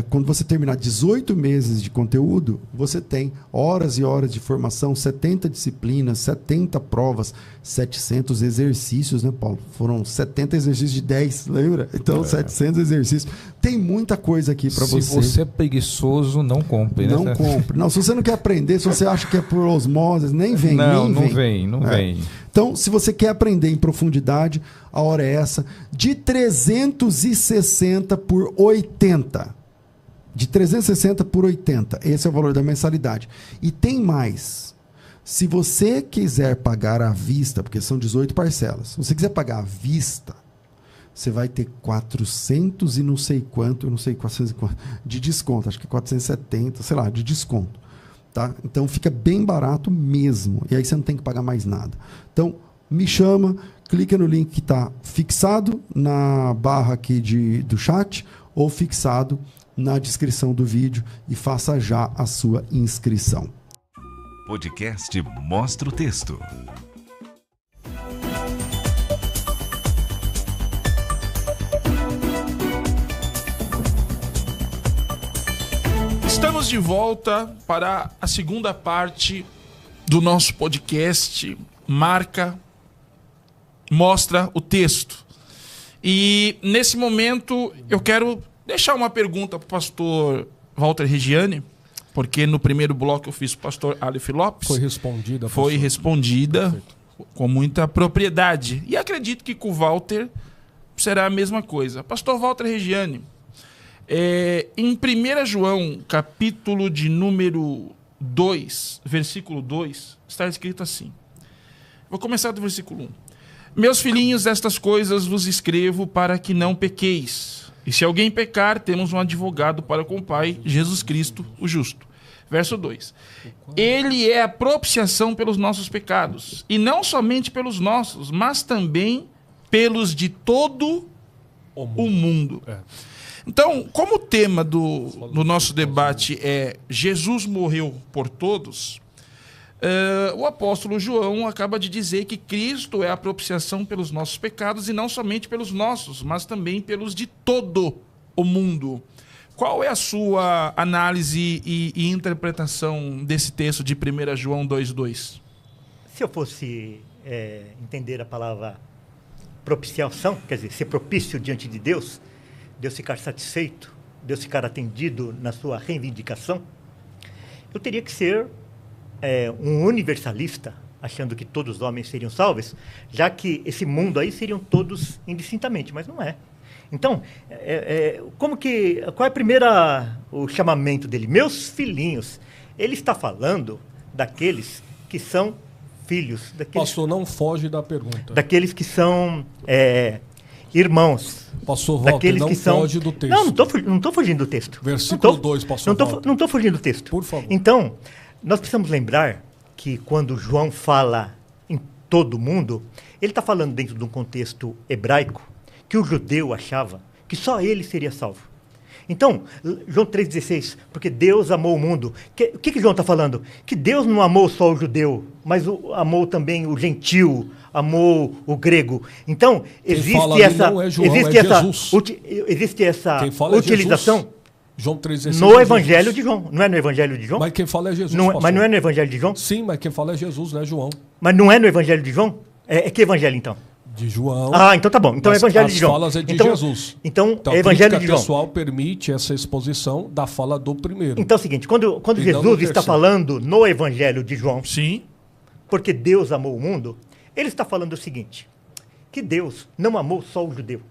quando você terminar 18 meses de conteúdo, você tem horas e horas de formação, 70 disciplinas, 70 provas, 700 exercícios, né, Paulo? Foram 70 exercícios de 10, lembra? Então, 700 exercícios. Tem muita coisa aqui para você. Se você é preguiçoso, não compre, né? Não compre. Não, se você não quer aprender, se você acha que é por osmose, nem vem. Não vem. Então, se você quer aprender em profundidade, a hora é essa. De 360 por 80. De 360 por 80. Esse é o valor da mensalidade. E tem mais. Se você quiser pagar à vista, porque são 18 parcelas, se você quiser pagar à vista, você vai ter 400 e não sei quanto, de desconto. Acho que 470, sei lá, de desconto. Tá? Então fica bem barato mesmo. E aí você não tem que pagar mais nada. Então, me chama, clica no link que está fixado na barra aqui do chat ou fixado na descrição do vídeo e faça já a sua inscrição. Podcast Mostra o Texto. Estamos de volta para a segunda parte do nosso podcast Mostra o Texto. E nesse momento eu quero deixar uma pergunta para o pastor Walter Regiane, porque no primeiro bloco eu fiz para o pastor Aleph Lopes. Foi respondida. Foi respondida. Perfeito. Com muita propriedade. E acredito que com o Walter será a mesma coisa. Pastor Walter Regiane, em 1 João, capítulo de número 2, versículo 2, está escrito assim. Vou começar do versículo 1. Meus filhinhos, estas coisas vos escrevo para que não pequeis. E se alguém pecar, temos um advogado para com o Pai, Jesus Cristo, o justo. Verso 2. Ele é a propiciação pelos nossos pecados. E não somente pelos nossos, mas também pelos de todo o mundo. Então, como o tema do nosso debate é Jesus morreu por todos, o apóstolo João acaba de dizer que Cristo é a propiciação pelos nossos pecados e não somente pelos nossos, mas também pelos de todo o mundo. Qual é a sua análise e interpretação desse texto de 1 João 2,2? Se eu fosse entender a palavra propiciação, quer dizer, ser propício diante de Deus ficar satisfeito, Deus ficar atendido na sua reivindicação, eu teria que ser um universalista, achando que todos os homens seriam salvos, já que esse mundo aí seriam todos indistintamente, mas não é. Então, qual é o chamamento dele? Meus filhinhos. Ele está falando daqueles que são filhos. Pastor, não foge da pergunta. Daqueles que são irmãos. Pastor Walter, não foge do texto. Não estou fugindo do texto. Versículo 2, pastor Walter. Não estou fugindo do texto. Por favor. Então, nós precisamos lembrar que quando João fala em todo mundo, ele está falando dentro de um contexto hebraico, que o judeu achava que só ele seria salvo. Então, João 3,16, porque Deus amou o mundo. O que João está falando? Que Deus não amou só o judeu, mas amou também o gentil, amou o grego. Então, existe essa utilização João 3,16 no Evangelho de João. Não é no Evangelho de João? Mas quem fala é Jesus, mas não é no Evangelho de João? Sim, mas quem fala é Jesus, não é João. Mas não é no Evangelho de João? É que Evangelho, então? De João. Ah, então tá bom. Então é Mas Evangelho as de João. falas é de então, Jesus. Então, Então, é a Evangelho crítica de João. pessoal permite essa exposição da fala do primeiro. Então é o seguinte, quando E não no Jesus está terceiro. falando no Evangelho de João, Sim. porque Deus amou o mundo, ele está falando o seguinte, que Deus não amou só o judeu,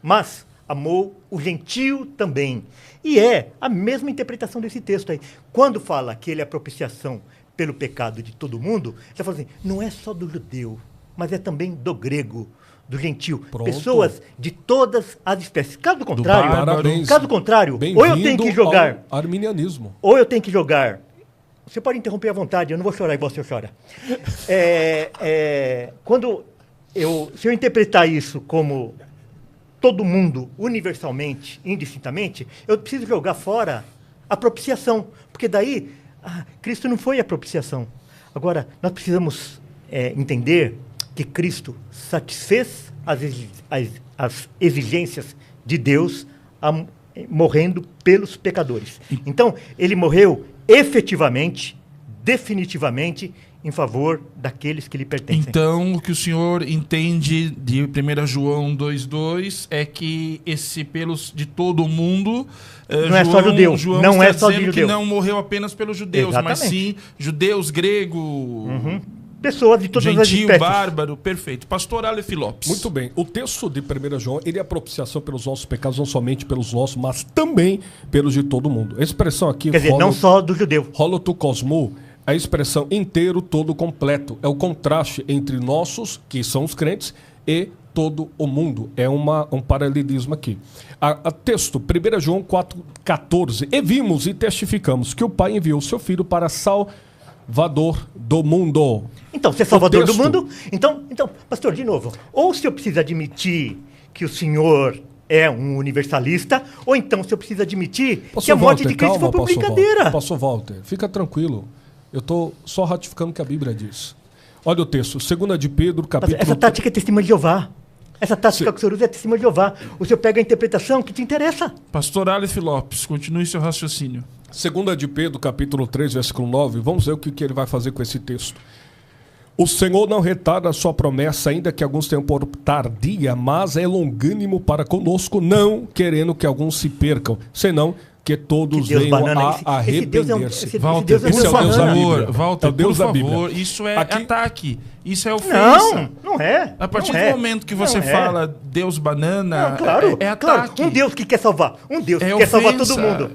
mas amou o gentio também. E é a mesma interpretação desse texto aí. Quando fala que ele é a propiciação pelo pecado de todo mundo, ele está falando assim, não é só do judeu, mas é também do grego, do gentio. Pronto. Pessoas de todas as espécies. Caso contrário, Parabéns. ou eu tenho que Bem-vindo jogar... ao arminianismo. Ou eu tenho que jogar. Você pode interromper à vontade, eu não vou chorar igual você chora. Se eu interpretar isso como todo mundo, universalmente, indistintamente, eu preciso jogar fora a propiciação. Porque daí, Cristo não foi a propiciação. Agora, nós precisamos entender que Cristo satisfez as exigências de Deus morrendo pelos pecadores. Então, ele morreu efetivamente, definitivamente, em favor daqueles que lhe pertencem. Então, o que o senhor entende de 1 João 2,2 é que esse pelos de todo mundo... Não é só judeu. João Não está é só de dizendo judeu. que não morreu apenas pelos judeus, mas Exatamente. sim judeus, grego, Pessoas de todas as gentio, espécies. bárbaro, perfeito. Pastor Aleph Lopes. Muito bem. O texto de 1 João, ele é a propiciação pelos nossos pecados, não somente pelos nossos, mas também pelos de todo mundo. A expressão aqui... Quer dizer, não só do judeu. Holotu cosmo, a expressão inteiro, todo, completo. É o contraste entre nossos, que são os crentes, e todo o mundo. É um paralelismo aqui. A texto, 1 João 4,14. E vimos e testificamos que o Pai enviou o seu Filho para Salvador do mundo. Então, você é salvador do texto. mundo? Então, pastor, de novo, ou se eu preciso admitir que o senhor é um universalista, ou então se eu preciso admitir que a morte de Cristo foi por brincadeira. Pastor Walter, fica tranquilo. Eu estou só ratificando o que a Bíblia diz. Olha o texto, 2 de Pedro, capítulo... Essa tática é testemunho de Jeová. Essa tática que o senhor usa é testemunho de Jeová. O senhor pega a interpretação que te interessa. Pastor Aleph Lopes, continue seu raciocínio. 2 de Pedro, capítulo 3, versículo 9. Vamos ver o que ele vai fazer com esse texto. O Senhor não retarda a sua promessa, ainda que alguns tenham por tardia, mas é longânimo para conosco, não querendo que alguns se percam, senão que todos Que Deus venham banana. a arrepender-se. arrepender-se. Walter, Deus é por Deus Deus da favor, Bíblia. Walter, É o Deus por da Bíblia. favor, isso é Aqui- ataque, isso é ofensa. Não é. A partir não do é. momento que você Não é. fala Deus banana, Não, claro, é claro. ataque. Um Deus que quer salvar. Um Deus que É quer salvar ofensa. todo mundo.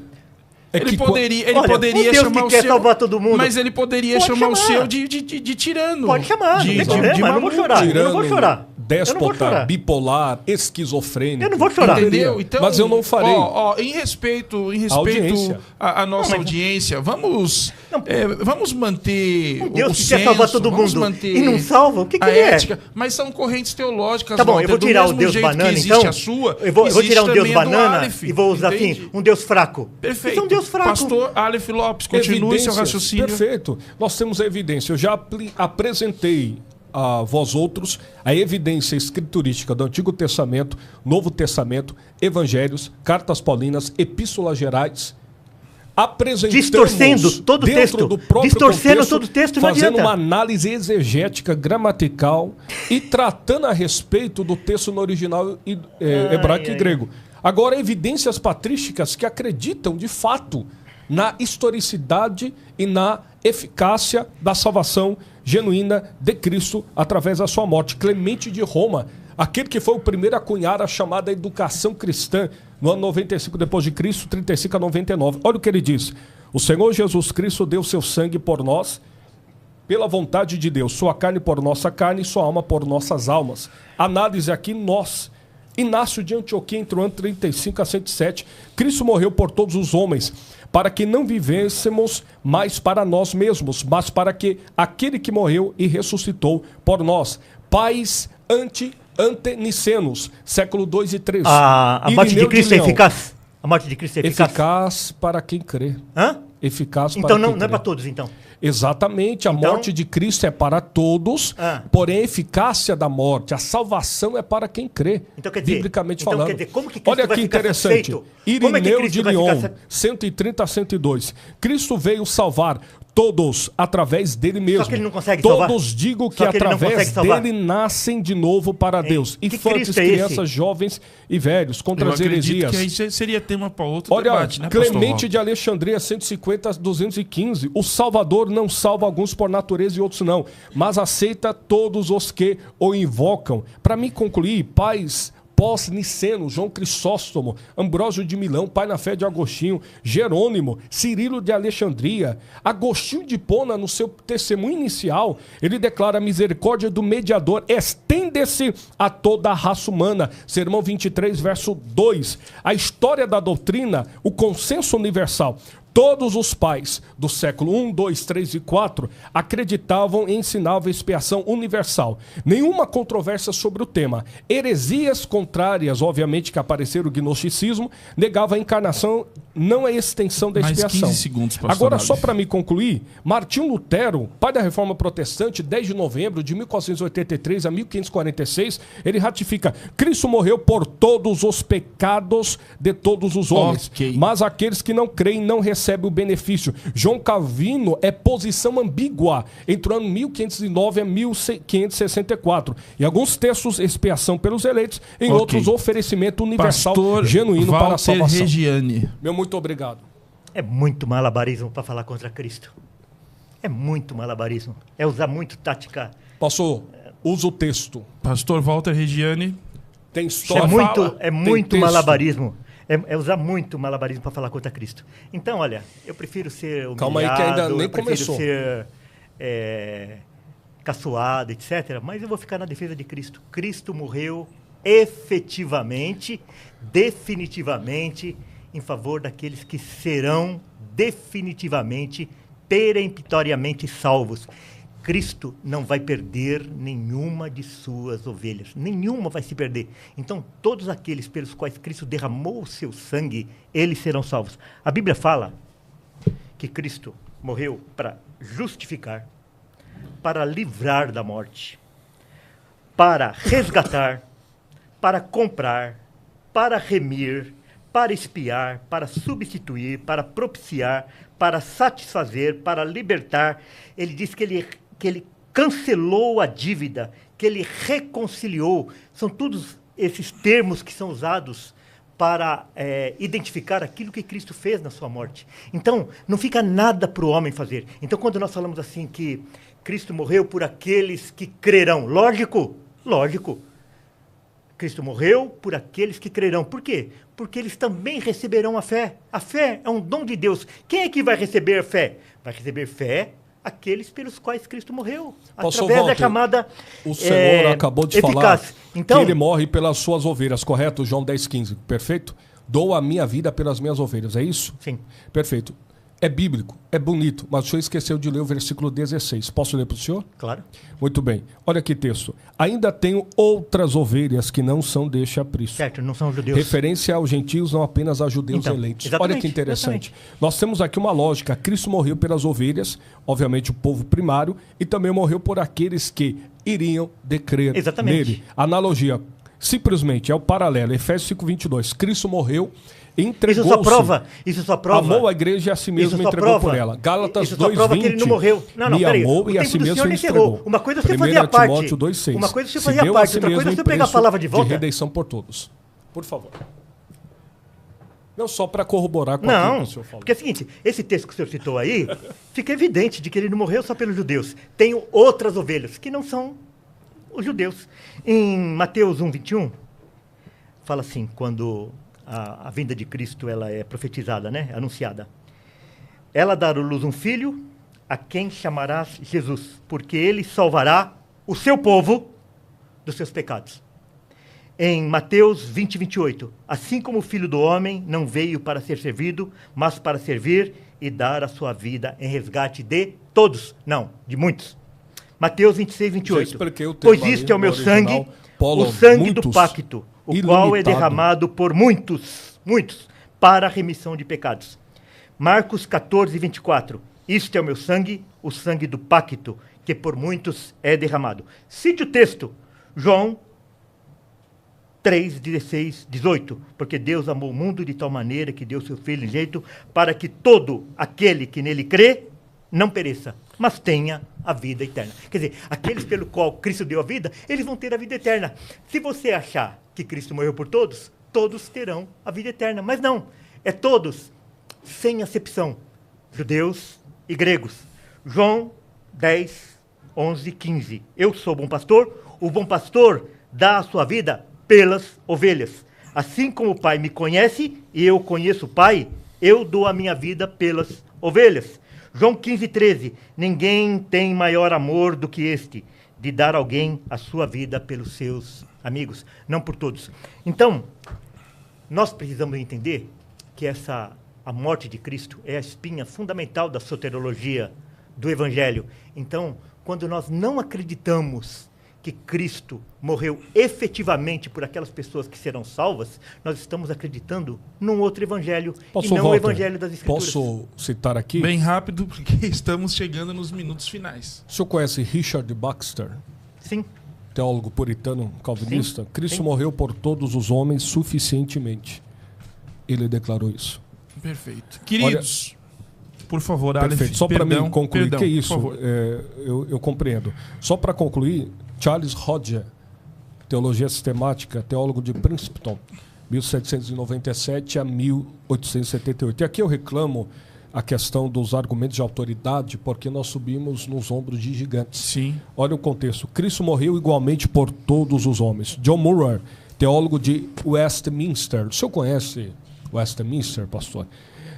É Ele que poderia, ele Olha, poderia um Deus chamar que o quer seu, salvar todo mundo. mas ele poderia Pode chamar o chamar. seu de tirano. Pode chamar, de, não tem de, problema, de eu não vou maluco. chorar. Eu não vou tirano, chorar. Eu não vou déspota, chorar. bipolar, esquizofrênico. Eu não vou chorar. Entendeu? Então, Mas eu não farei. Em respeito Audiência. à nossa Não, mas- audiência, vamos manter Um Deus o que senso, quer salvar todo vamos mundo manter e não salva? O que a ele é? ética. Mas são correntes teológicas, Tá bom, Walter, eu vou do tirar o mesmo Deus jeito banana, que existe então. a sua, Eu vou existe tirar o Deus também a do banana Aleph, e vou usar entende? assim, um Deus fraco. Perfeito. Isso é um Deus fraco. Pastor Aleph Lopes, continue seu Evidências, raciocínio. Perfeito. Nós temos a evidência. Eu já apresentei a vós outros a evidência escriturística do Antigo Testamento, Novo Testamento, Evangelhos, Cartas Paulinas, Epístolas Gerais. Apresentamos Distorcendo todo o dentro texto. do próprio Distorcendo contexto, todo o texto, não fazendo adianta. uma análise exegética, gramatical e tratando a respeito do texto no original hebraico e grego. Agora, evidências patrísticas que acreditam de fato na historicidade e na eficácia da salvação genuína de Cristo através da sua morte. Clemente de Roma, aquele que foi o primeiro a cunhar a chamada educação cristã no ano 95 depois de Cristo, 35 a 99. Olha o que ele diz: o Senhor Jesus Cristo deu seu sangue por nós, pela vontade de Deus, sua carne por nossa carne e sua alma por nossas almas. Análise aqui, nós. Inácio de Antioquia, entre o ano 35 a 107. Cristo morreu por todos os homens, para que não vivêssemos mais para nós mesmos, mas para que aquele que morreu e ressuscitou por nós. Pais antenicenos, século 2 e 3. A morte de Irineu Cristo é Leão. eficaz? A morte de Cristo é eficaz? Eficaz para quem crê. Hã? Eficaz para Então quem não é crê. para todos, então. Exatamente, a Então- morte de Cristo é para todos, porém a eficácia da morte, a salvação é para quem crê, Então, quer dizer, biblicamente então, falando. quer dizer, como que Cristo Olha vai que ficar interessante, satisfeito? Como é que Irineu Cristo de vai ficar Lyon, sa- 130 a 102. Cristo veio salvar todos através dele mesmo. Só que ele não consegue salvar. Todos digo que Só que ele não através consegue salvar. dele nascem de novo para Deus. Que Infantes, Cristo é esse? crianças, jovens e velhos, contra Eu as acredito heresias. que aí seria tema para outro Olha, debate, né, pastor Clemente Walter? de Alexandria, 150 a 215. O Salvador não salva alguns por natureza e outros não, mas aceita todos os que o invocam. Para mim concluir, pais pós-Niceno, João Crisóstomo, Ambrósio de Milão, Pai na Fé de Agostinho, Jerônimo, Cirilo de Alexandria, Agostinho de Hipona, no seu testemunho inicial, ele declara: a misericórdia do mediador estende-se a toda a raça humana. Sermão 23, verso 2. A história da doutrina, o consenso universal. Todos os pais do século 1, 2, 3 e 4 acreditavam e ensinavam a expiação universal. Nenhuma controvérsia sobre o tema. Heresias contrárias, obviamente, que apareceram o gnosticismo, negava a encarnação, não a extensão da Mais expiação. 15 segundos, pastor Agora, Naves. só para me concluir, Martinho Lutero, pai da Reforma Protestante, 10 de novembro de 1483 a 1546, ele ratifica: Cristo morreu por todos os pecados de todos os homens, Ok. mas aqueles que não creem não recebem o benefício. João Calvino é posição ambígua entre o ano 1509 a 1564. Em alguns textos, expiação pelos eleitos, em Ok. outros, oferecimento universal Pastor genuíno para a Walter salvação. Regiane. Meu muito obrigado. É muito malabarismo para falar contra Cristo. É muito malabarismo. É usar muito tática. Pastor, usa o texto. Pastor Walter Regiane. Tem É história. muito, Tem muito texto. malabarismo. É usar muito malabarismo para falar contra Cristo. Então, olha, eu prefiro ser humilhado, Calma aí que ainda nem eu prefiro começou. ser caçoado, etc. Mas eu vou ficar na defesa de Cristo. Cristo morreu efetivamente, definitivamente, em favor daqueles que serão definitivamente, peremptoriamente salvos. Cristo não vai perder nenhuma de suas ovelhas. Nenhuma vai se perder. Então, todos aqueles pelos quais Cristo derramou o seu sangue, eles serão salvos. A Bíblia fala que Cristo morreu para justificar, para livrar da morte, para resgatar, para comprar, para remir, para expiar, para substituir, para propiciar, para satisfazer, para libertar. Ele diz que ele cancelou a dívida, que ele reconciliou. São todos esses termos que são usados para identificar aquilo que Cristo fez na sua morte. Então, não fica nada para o homem fazer. Então, quando nós falamos assim que Cristo morreu por aqueles que crerão, lógico, Cristo morreu por aqueles que crerão. Por quê? Porque eles também receberão a fé. A fé é um dom de Deus. Quem é que vai receber fé? Vai receber fé aqueles pelos quais Cristo morreu. Pastor através Walter, da chamada o Senhor acabou de falar Então, que ele morre pelas suas ovelhas, correto? João 10,15, perfeito? Dou a minha vida pelas minhas ovelhas, é isso? Sim. Perfeito. É bíblico, é bonito, mas o senhor esqueceu de ler o versículo 16. Posso ler para o senhor? Claro. Muito bem. Olha que texto. Ainda tenho outras ovelhas que não são deste aprisco. Certo, não são judeus. Referência aos gentios, não apenas a judeus Então, eleitos. exatamente, Olha que interessante. exatamente. Nós temos aqui uma lógica. Cristo morreu pelas ovelhas, obviamente o povo primário, e também morreu por aqueles que iriam de crer Exatamente. nele. Analogia, simplesmente, é o paralelo. Efésios 5:22. Cristo morreu, entregou-se. Isso só prova. Amou a igreja e a si mesmo Isso só entregou prova- por ela. Gálatas isso só prova 2:20. que ele não morreu. Não, Me peraí. amou O e a tempo si do mesmo senhor se encerrou. entregou. Uma coisa você 1 fazia parte. Timóteo 2:6. Uma coisa você Se fazia deu a parte, si outra mesmo coisa em você pegar a preço palavra de volta. redenção por todos. Por favor. Não só para corroborar com aquilo Não, que o senhor falou. porque é o seguinte, esse texto que o senhor citou aí, fica evidente de que ele não morreu só pelos judeus. Tem outras ovelhas, que não são os judeus. Em Mateus 1:21, fala assim, quando a vinda de Cristo ela é profetizada, né? Anunciada. Ela dará à luz um filho, a quem chamarás Jesus, porque ele salvará o seu povo dos seus pecados. Em Mateus 20:28, assim como o Filho do Homem não veio para ser servido, mas para servir e dar a sua vida em resgate de todos, não, de muitos. Mateus 26:28, Já expliquei o termo pois isto ali é o meu no original, sangue, polo, o sangue do muitos, pacto, o qual é ilimitado. derramado por muitos, para a remissão de pecados. Marcos 14:24, isto é o meu sangue, o sangue do pacto, que por muitos é derramado. Cite o texto, João 3:16-18, porque Deus amou o mundo de tal maneira que deu seu Filho em jeito para que todo aquele que nele crê não pereça, mas tenha a vida eterna. Quer dizer, aqueles pelo qual Cristo deu a vida, eles vão ter a vida eterna. Se você achar que Cristo morreu por todos, todos terão a vida eterna. Mas não, é todos, sem acepção, judeus e gregos. João 10, 11, 15. Eu sou bom pastor, o bom pastor dá a sua vida pelas ovelhas. Assim como o Pai me conhece e eu conheço o Pai, eu dou a minha vida pelas ovelhas. João 15, 13. Ninguém tem maior amor do que este, de dar alguém a sua vida pelos seus amigos, não por todos. Então, nós precisamos entender que a morte de Cristo é a espinha fundamental da soteriologia do Evangelho. Então, quando nós não acreditamos que Cristo morreu efetivamente por aquelas pessoas que serão salvas, nós estamos acreditando num outro evangelho e não o evangelho das Escrituras. Posso citar aqui? Bem rápido, porque estamos chegando nos minutos finais. O senhor conhece Richard Baxter? Sim. Teólogo puritano calvinista? Sim. Cristo Sim. morreu por todos os homens suficientemente. Ele declarou isso. Perfeito. Queridos, por favor, Perfeito. Aleph, Só para mim concluir, perdão, que é isso? por favor. Eu compreendo. Só para concluir, Charles Hodge, Teologia Sistemática, teólogo de Princeton, 1797 a 1878. E aqui eu reclamo a questão dos argumentos de autoridade, porque nós subimos nos ombros de gigantes. Sim. Olha o contexto. Cristo morreu igualmente por todos os homens. John Murray, teólogo de Westminster. O senhor conhece Westminster, pastor?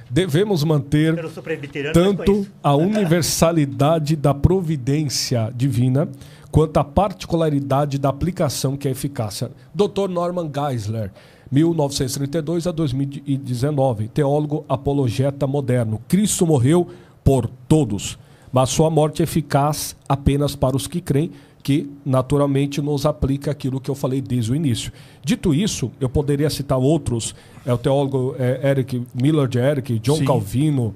Devemos manter Eu não sou presbiteriano, mas tanto conheço. a universalidade da providência divina quanto a particularidade da aplicação que é eficácia. Dr. Norman Geisler, 1932 a 2019, teólogo apologeta moderno. Cristo morreu por todos, mas sua morte é eficaz apenas para os que creem, que naturalmente nos aplica aquilo que eu falei desde o início. Dito isso, eu poderia citar outros, o teólogo Eric Miller de Eric, John Sim. Calvino,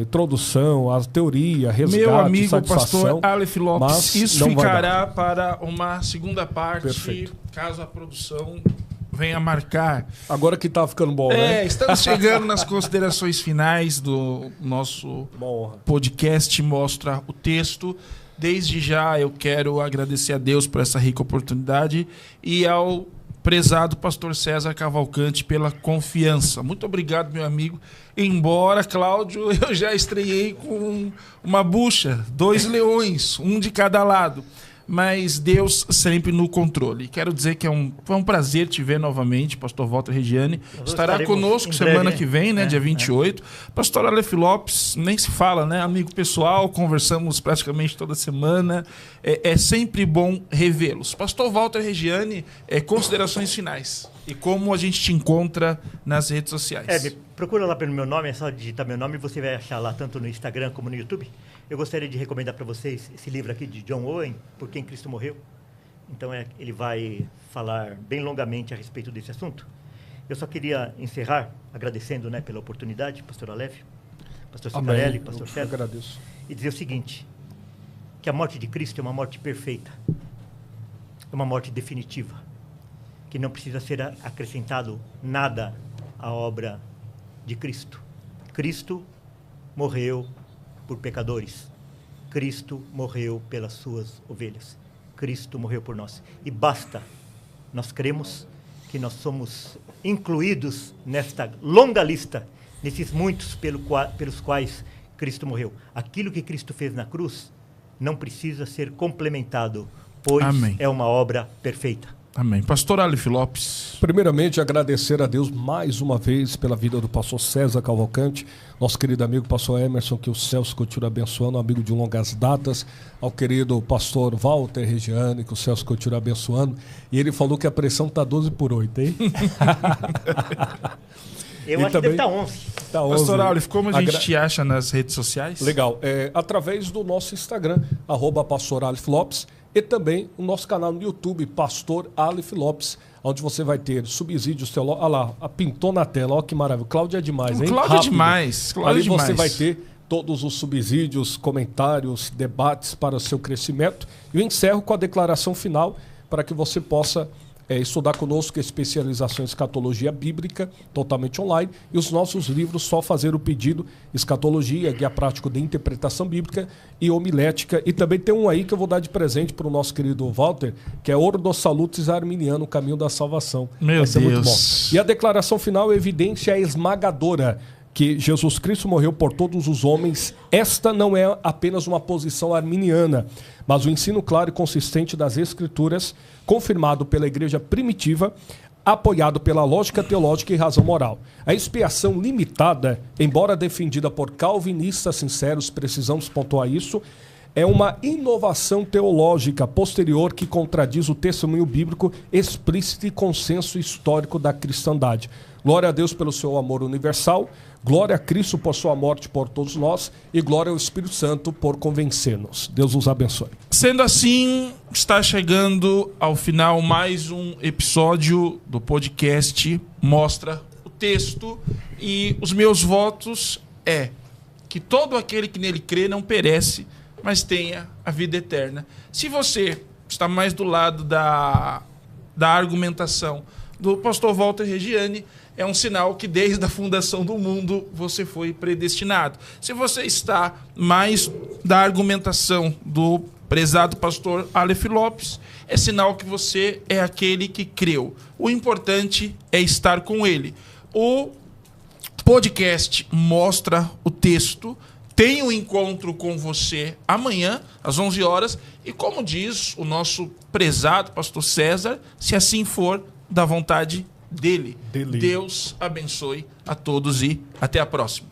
introdução, a teoria, resgate, Meu amigo satisfação. pastor Aleph Lopes, mas isso não vai ficará para uma segunda parte, Perfeito. caso a produção venha marcar. Agora que tá ficando bom, né? Estamos chegando nas considerações finais do nosso Uma honra. podcast Mostra o Texto. Desde já eu quero agradecer a Deus por essa rica oportunidade e ao prezado pastor César Cavalcante pela confiança. Muito obrigado, meu amigo. Embora, Cláudio, eu já estreiei com uma bucha, 2 leões, um de cada lado. Mas Deus sempre no controle. Quero dizer que foi um prazer te ver novamente, pastor Walter Regiane. Estará estaremos conosco em semana breve, que vem, né, dia 28. Pastor Aleph Lopes, nem se fala, né? Amigo pessoal, conversamos praticamente toda semana. É sempre bom revê-los. Pastor Walter Regiane, considerações finais. E como a gente te encontra nas redes sociais. Procura lá pelo meu nome, é só digitar meu nome e você vai achar lá tanto no Instagram como no YouTube. Eu gostaria de recomendar para vocês esse livro aqui de John Owen, Por Quem Cristo Morreu. Então ele vai falar bem longamente a respeito desse assunto. Eu só queria encerrar agradecendo, né, pela oportunidade, pastor Aleph, pastor Cicarelli, pastor Eu César, agradeço. e dizer o seguinte, que a morte de Cristo é uma morte perfeita, é uma morte definitiva, que não precisa ser acrescentado nada à obra de Cristo. Cristo morreu por pecadores. Cristo morreu pelas suas ovelhas. Cristo morreu por nós. E basta, nós cremos que nós somos incluídos nesta longa lista, nesses muitos pelos quais Cristo morreu. Aquilo que Cristo fez na cruz não precisa ser complementado, pois Amém. é uma obra perfeita. Amém. Pastor Aleph Lopes. Primeiramente, agradecer a Deus mais uma vez pela vida do pastor César Cavalcante, nosso querido amigo pastor Emerson, que o Celso continua abençoando, amigo de longas datas, ao querido pastor Walter Regiane, que o Celso continua abençoando, e ele falou que a pressão está 12/8, hein? Eu E acho também- que deve estar 11. Tá 11. Pastor Aleph, como a gente te acha nas redes sociais? Legal. Através do nosso Instagram, @pastor Aleph Lopes, e também o nosso canal no YouTube, Pastor Aleph Lopes, onde você vai ter subsídios teológicos. Olha lá, pintou na tela, olha que maravilha. Cláudio é demais, hein? Cláudio é Rápido. demais. Cláudio Ali é demais. você vai ter todos os subsídios, comentários, debates para o seu crescimento. E eu encerro com a declaração final para que você possa estudar conosco a especialização em escatologia bíblica, totalmente online, e os nossos livros, só fazer o pedido, escatologia, guia prático de interpretação bíblica e homilética. E também tem um aí que eu vou dar de presente para o nosso querido Walter, que é Ordo Salutis Arminiano, o caminho da salvação. Meu Vai ser muito bom. Deus. E a declaração final é evidência esmagadora que Jesus Cristo morreu por todos os homens. Esta não é apenas uma posição arminiana, mas o ensino claro e consistente das Escrituras, confirmado pela igreja primitiva, apoiado pela lógica teológica e razão moral. A expiação limitada, embora defendida por calvinistas sinceros, precisamos pontuar isso, é uma inovação teológica posterior que contradiz o testemunho bíblico explícito e consenso histórico da cristandade. Glória a Deus pelo seu amor universal, glória a Cristo por sua morte por todos nós e glória ao Espírito Santo por convencer-nos. Deus os abençoe. Sendo assim, está chegando ao final mais um episódio do podcast Mostra o Texto, e os meus votos é que todo aquele que nele crê não perece, mas tenha a vida eterna. Se você está mais do lado da argumentação do pastor Walter Reggiani, é um sinal que desde a fundação do mundo você foi predestinado. Se você está mais da argumentação do prezado pastor Aleph Lopes, é sinal que você é aquele que creu. O importante é estar com ele. O podcast Mostra o Texto tem um encontro com você amanhã, às 11 horas, e como diz o nosso prezado pastor César, se assim for da vontade dele. Deus abençoe a todos e até a próxima.